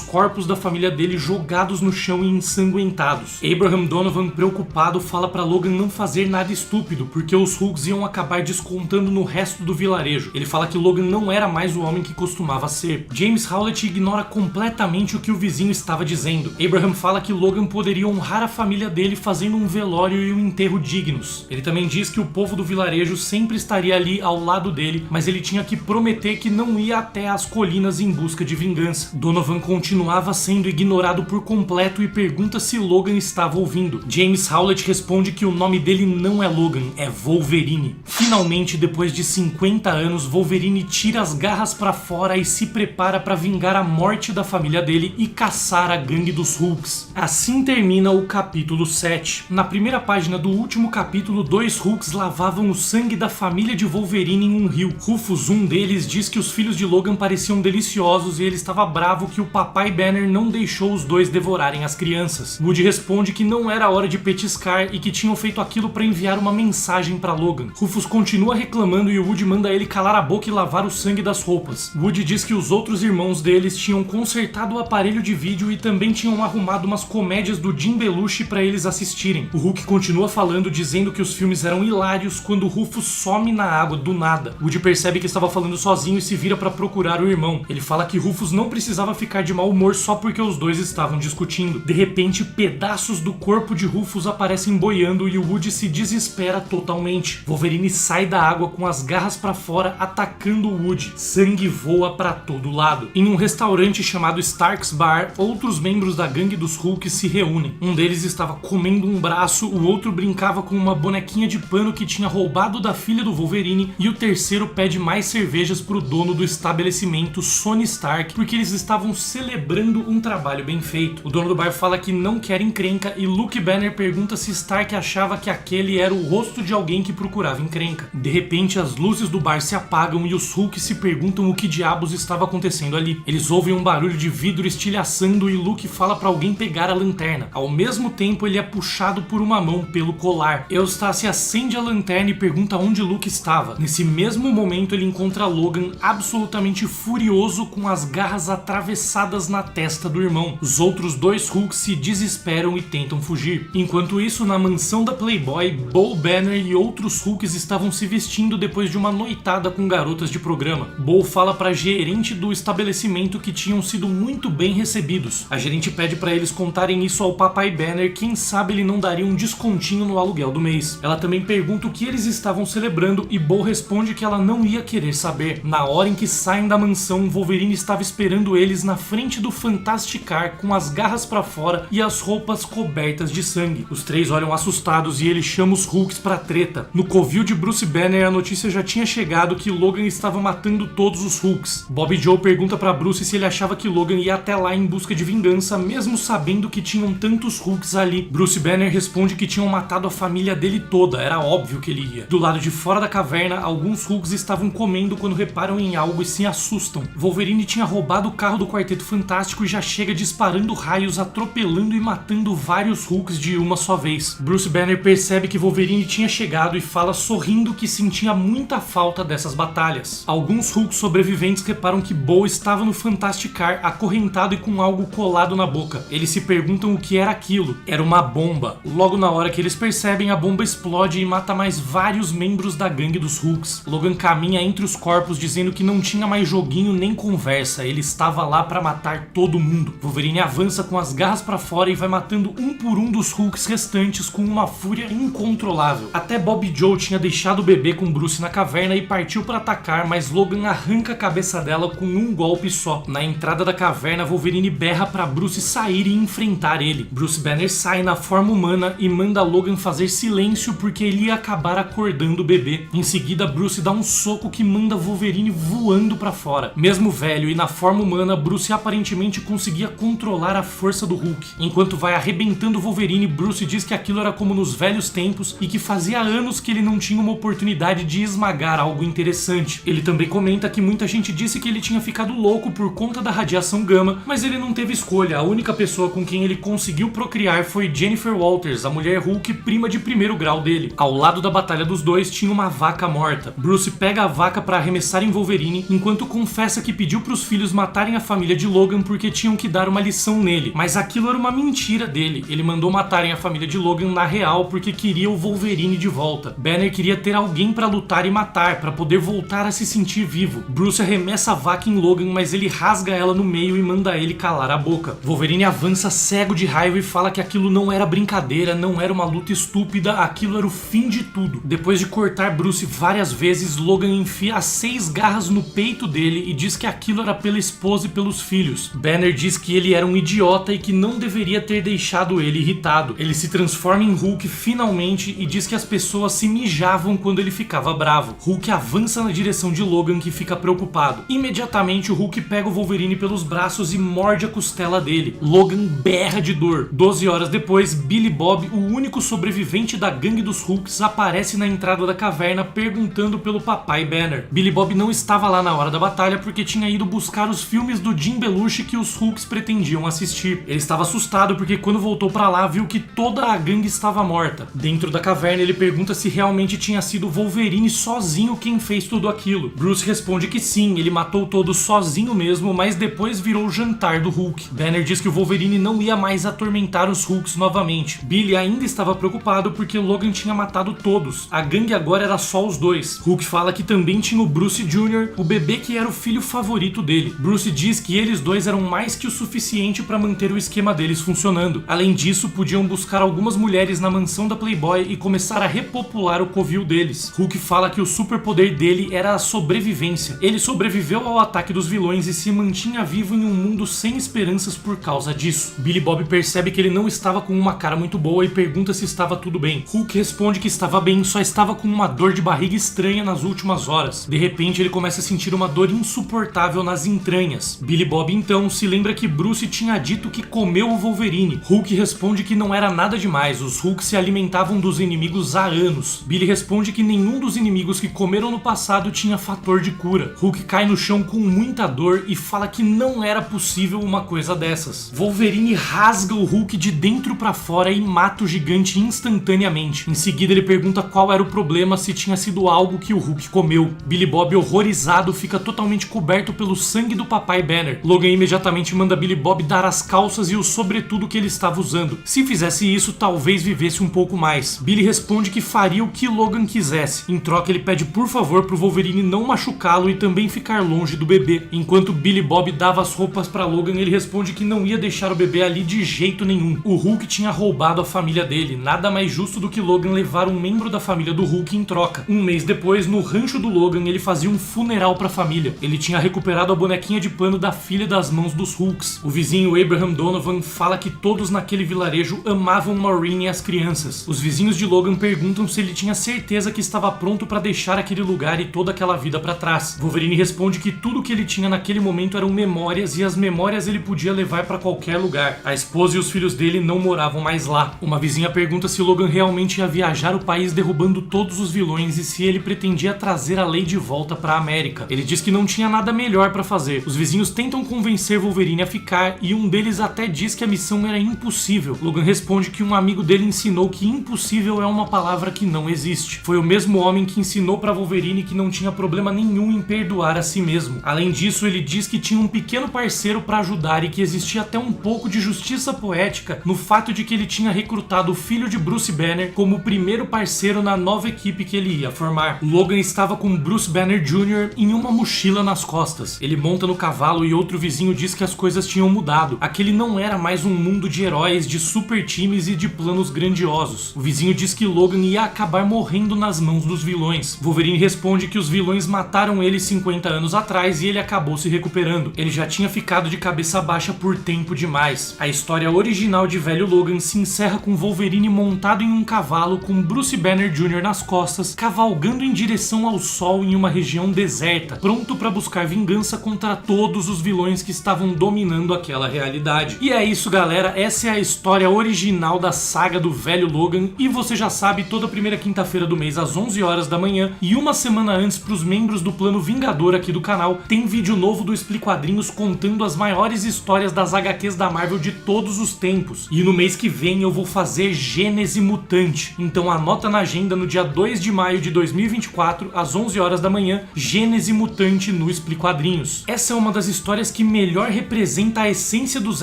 corpos da família dele jogados no chão e ensanguentados. Abraham Donovan, preocupado, fala para Logan não fazer nada estúpido, porque os Hulks iam acabar descontando no resto do vilarejo. Ele fala que Logan não era mais o homem que costumava ser. James Howlett ignora completamente o que o vizinho estava dizendo. Abraham fala que Logan poderia honrar a família dele fazendo um velório e um enterro dignos. Ele também diz que o povo do vilarejo sempre estaria ali ao lado dele, mas ele tinha que prometer que não ia até as colinas em busca de vingança. Donovan continuava sendo ignorado por completo e pergunta se Logan estava ouvindo. James Howlett responde que o nome dele não é Logan, é Wolverine. Finalmente, depois de 50 anos, Wolverine tira as garras pra fora e se prepara para vingar a morte da família dele e caçar a gangue dos Hulks. Assim termina o capítulo 7. Na primeira página do último capítulo, 2 Hulks lavavam o sangue da família de Wolverine em um rio. Rufus, um deles, diz que os filhos de Logan pareciam deliciosos e ele estava bravo que o papai Banner não deixou os dois devorarem as crianças. Woody responde que não era hora de petiscar e que tinham feito aquilo para enviar uma mensagem para Logan. Rufus continua reclamando e Woody manda ele calar a boca e lavar o sangue das roupas. Woody diz que os outros irmãos deles tinham consertado o aparelho de vídeo e também tinham arrumado umas comédias do Jim Belushi para eles assistirem. O Hulk continua falando, dizendo que os filmes eram hilários quando Rufus some na água do nada. Woody percebe que estava falando sozinho e se vira para procurar o irmão. Ele fala que Rufus não precisava ficar de mau humor só porque os dois estavam discutindo. De repente, pedaços do corpo de Rufus aparecem boiando e o Woody se desespera totalmente. Wolverine sai da água com as garras para fora, atacando o Woody. Sangue voa para todo lado. Em um restaurante chamado Stark's Bar, outros membros da gangue dos Hulks se reúnem. Um deles estava comendo um braço, o outro brincava com uma bonequinha de pano que tinha roubado da filha do Wolverine e o terceiro pede mais cervejas pro dono do estabelecimento, Sonny Stark, porque eles estavam celebrando um trabalho bem feito. O dono do bar fala que não quer encrenca e Luke Banner pergunta se Stark achava que aquele era o rosto de alguém que procurava encrenca. De repente, as luzes do bar se apagam e os Hulks se perguntam o que diabos estava acontecendo ali. Eles ouvem um barulho de vidro estilhaçando e Luke fala pra alguém pegar a lanterna. Ao mesmo tempo, ele é puxado por uma mão pelo colar. Eustace acende a lanterna e pergunta onde Luke estava. Nesse mesmo momento, ele encontra Logan absolutamente furioso com as garras atravessadas na testa do irmão. Os outros 2 Hulks se desesperam e tentam fugir. Enquanto isso, na mansão da Playboy, Bo Banner e outros Hulks estavam se vestindo depois de uma noitada com garotas de programa. Bo fala pra gerente do estabelecimento que tinham sido muito bem recebidos. A gerente pede pra eles contarem isso ao papai Banner, quem sabe ele não daria um descontinho no aluguel do mês. Ela também pergunta o que eles estavam celebrando e Bo responde que ela não ia querer saber. Na hora em que saem da mansão, Wolverine estava esperando eles na frente do Fantastic Car com as garras pra fora e as roupas cobertas de sangue. Os 3 olham assustados e ele chama os Hulks pra treta. No covil de Bruce Banner, a notícia já tinha chegado que Logan estava matando todos os Hulks. Bob Joe pergunta pra Bruce se ele achava que Logan ia até lá em busca de vingança, mesmo sabendo que tinham tantos Hulks ali. Bruce Banner responde que tinham matado a família dele toda, era óbvio que ele ia. Do lado de fora da caverna, alguns Hulks estavam comendo quando reparam em algo e se assustam. Wolverine tinha roubado o carro do Quarteto Fantástico e já chega disparando raios, atropelando e matando vários Hulks de uma só vez. Bruce Banner percebe que Wolverine tinha chegado e fala sorrindo que sentia muita falta dessas batalhas. Alguns Hulks sobreviventes reparam que Bo estava no Fantastic Car acorrentado e com algo colado na boca. Eles se perguntam o que era aquilo. Era uma bomba. Logo na hora que eles percebem, a bomba explode e mata mais vários membros da gangue dos Hulks. Logan caminha entre os corpos dizendo que não tinha mais joguinho nem conversa, ele estava lá pra matar todo mundo. Wolverine avança com as garras pra fora e vai matando um por um dos Hulks restantes com uma fúria incontrolável. Até Bob Joe tinha deixado o bebê com Bruce na caverna e partiu pra atacar, mas Logan arranca a cabeça dela com um golpe só. Na entrada da caverna, Wolverine berra pra Bruce sair e enfrentar ele. Bruce Banner sai na forma humana e manda Logan fazer silêncio porque ele ia acabar acordando o bebê. Em seguida, Bruce dá um soco que manda Wolverine voando pra fora. Mesmo velho e na forma humana, Bruce aparentemente conseguia controlar a força do Hulk. Enquanto vai arrebentando Wolverine, Bruce diz que aquilo era como nos velhos tempos e que fazia anos que ele não tinha uma oportunidade de esmagar algo interessante. Ele também comenta que muita gente disse que ele tinha ficado louco por conta da radiação gama, mas ele não teve escolha. A única pessoa com quem ele conseguiu procriar foi Jennifer Walters, a mulher Hulk prima de primeiro grau dele. Ao lado da batalha dos dois tinha uma vaca morta. Bruce pega a vaca para arremessar em Wolverine, enquanto confessa que pediu para os filhos matarem a família de Logan porque tinham que dar uma lição nele. Mas aquilo era uma mentira dele. Ele mandou matarem a família de Logan na real porque queria o Wolverine de volta. Banner queria ter alguém para lutar e matar, para poder voltar a se sentir vivo. Bruce arremessa a vaca em Logan, mas ele rasga ela no meio e manda ele calar a boca. Wolverine avança cego de raiva e fala que aquilo não era brincadeira, não era uma luta estúpida, aquilo era o fim de tudo. Depois de cortar Bruce várias vezes, Logan enfia as 6 garras no peito dele e diz que aquilo era pela esposa e pelos filhos. Banner diz que ele era um idiota e que não deveria ter deixado ele irritado. Ele se transforma em Hulk finalmente e diz que as pessoas se mijavam quando ele ficava bravo. Hulk avança na direção de Logan, que fica preocupado. Imediatamente o Hulk pega o Wolverine pelos braços e morde a costela dele. Logan berra de dor. 12 horas depois, Billy Bob, o único sobrevivente da gangue dos Hulks, aparece na entrada da caverna perguntando pelo papai Banner. Billy Bob não estava lá na hora da batalha porque tinha ido buscar os filmes do Jim Belushi que os Hulks pretendiam assistir. Ele estava assustado porque quando voltou pra lá viu que toda a gangue estava morta. Dentro da caverna ele pergunta se realmente tinha sido Wolverine sozinho quem fez tudo aquilo. Bruce responde que sim, ele matou todos sozinho mesmo, mas depois virou o jantar do Hulk. Banner diz que o Wolverine não ia mais atormentar os Hulks novamente. Billy ainda estava preocupado porque Logan tinha matado todos. A gangue agora era só os dois. Hulk fala que também tinha o Bruce Jr., o bebê que era o filho favorito dele. Bruce diz que eles dois eram mais que o suficiente para manter o esquema deles funcionando. Além disso, podiam buscar algumas mulheres na mansão da Playboy e começar a repopular o covil deles. Hulk fala que o superpoder dele era a sobrevivência. Ele sobreviveu ao ataque dos vilões e se mantinha vivo em um mundo sem esperanças por causa disso. Billy Bob percebe que ele não estava com uma cara muito boa e pergunta se estava tudo bem. Hulk responde que estava bem, só estava com uma dor de barriga estranha nas últimas horas. De repente ele começa a sentir uma dor insuportável nas entranhas. Billy Bob então se lembra que Bruce tinha dito que comeu o Wolverine. Hulk responde que não era nada demais, os Hulks se alimentavam dos inimigos há anos. Billy responde que nenhum dos inimigos que comeram no passado tinha fator de cura. Hulk cai no chão com muita dor e fala que não era possível uma coisa dessas. Wolverine rasga o Hulk de dentro pra fora e mata o gigante instantaneamente. Em seguida ele pergunta qual era o problema, se tinha sido algo que o Hulk comeu. Billy Bob, horrorizado, fica totalmente coberto pelo sangue do papai Banner. Logan imediatamente manda Billy Bob dar as calças e o sobretudo que ele estava usando. Se fizesse isso, talvez vivesse um pouco mais. Billy responde que faria o que Logan quisesse. Em troca, ele pede por favor pro Wolverine não machucá-lo e também ficar longe do bebê. Enquanto Billy Bob dava as roupas pra Logan, ele responde que não ia deixar o bebê ali de jeito nenhum. O Hulk tinha roubado a família dele, nada mais justo do que Logan levar um membro da família do Hulk em troca. Um mês depois, no rancho do Logan, ele fazia um funeral pra família. Ele tinha recuperado a bonequinha de pano da filha das mãos dos Hulks. O vizinho Abraham Donovan fala que todos naquele vilarejo amavam Maureen e as crianças. Os vizinhos de Logan perguntam se ele tinha certeza que estava pronto pra deixar aquele lugar e toda aquela vida pra trás. Wolverine responde que tudo que ele tinha naquele momento eram memórias e as memórias ele podia levar pra qualquer lugar. A esposa e os filhos dele não moravam mais lá. Uma vizinha pergunta se Logan realmente ia viajar o país derrubando todos os vilões e se ele pretendia trazer a lei de volta pra América. Ele diz que não tinha nada melhor pra fazer. Os vizinhos tentam convencer Wolverine a ficar e um deles até diz que a missão era impossível. Logan responde que um amigo dele ensinou que impossível é uma palavra que não existe. Foi o mesmo homem que ensinou pra Wolverine que não tinha problema nenhum em perdoar a si mesmo. Além disso, ele diz que tinha um pequeno parceiro pra ajudar e que existia até um pouco de justiça poética no fato de que ele tinha recrutado o filho de Bruce Banner como o primeiro parceiro na nova equipe que ele ia formar. Logan estava com Bruce Banner Jr. em uma mochila nas costas. Ele monta no cavalo e outro vizinho diz que as coisas tinham mudado. Aquele não era mais um mundo de heróis, de super times e de planos grandiosos. O vizinho diz que Logan ia acabar morrendo nas mãos dos vilões. Wolverine responde que os vilões mataram ele 50 anos atrás e ele acabou se recuperando. Ele já tinha ficado de cabeça baixa por tempo demais. A história original de Velho Logan se encerra com Wolverine montado em um cavalo com Bruce Banner Jr. nas costas, cavalgando em direção ao sol em uma região deserta, pronto para buscar vingança contra todos os vilões que estavam dominando aquela realidade. E é isso, galera, essa é a história original da saga do Velho Logan e você já sabe, toda primeira quinta-feira do mês às 11 horas da manhã e uma semana antes para os membros do plano Vingador aqui do canal, tem vídeo novo do Explico Quadrinhos contando as maiores histórias das HQs da Marvel de todos os tempos. E no mês que vem vem eu vou fazer Gênese Mutante. Então anota na agenda no dia 2 de maio de 2024, às 11 horas da manhã, Gênese Mutante no Explico Quadrinhos. Essa é uma das histórias que melhor representa a essência dos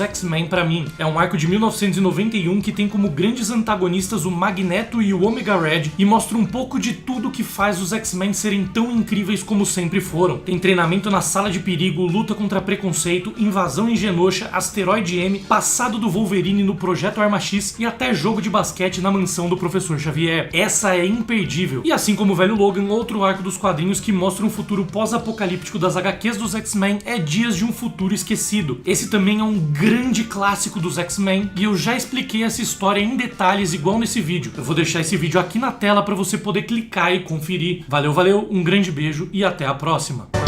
X-Men pra mim. É um arco de 1991 que tem como grandes antagonistas o Magneto e o Omega Red e mostra um pouco de tudo que faz os X-Men serem tão incríveis como sempre foram. Tem treinamento na sala de perigo, luta contra preconceito, invasão em Genosha, Asteroide M, passado do Wolverine no Projeto Arma X e até jogo de basquete na mansão do Professor Xavier. Essa é imperdível. E assim como o Velho Logan, outro arco dos quadrinhos que mostra um futuro pós-apocalíptico das HQs dos X-Men é Dias de um Futuro Esquecido. Esse também é um grande clássico dos X-Men e eu já expliquei essa história em detalhes igual nesse vídeo. Eu vou deixar esse vídeo aqui na tela para você poder clicar e conferir. Valeu, valeu, um grande beijo e até a próxima.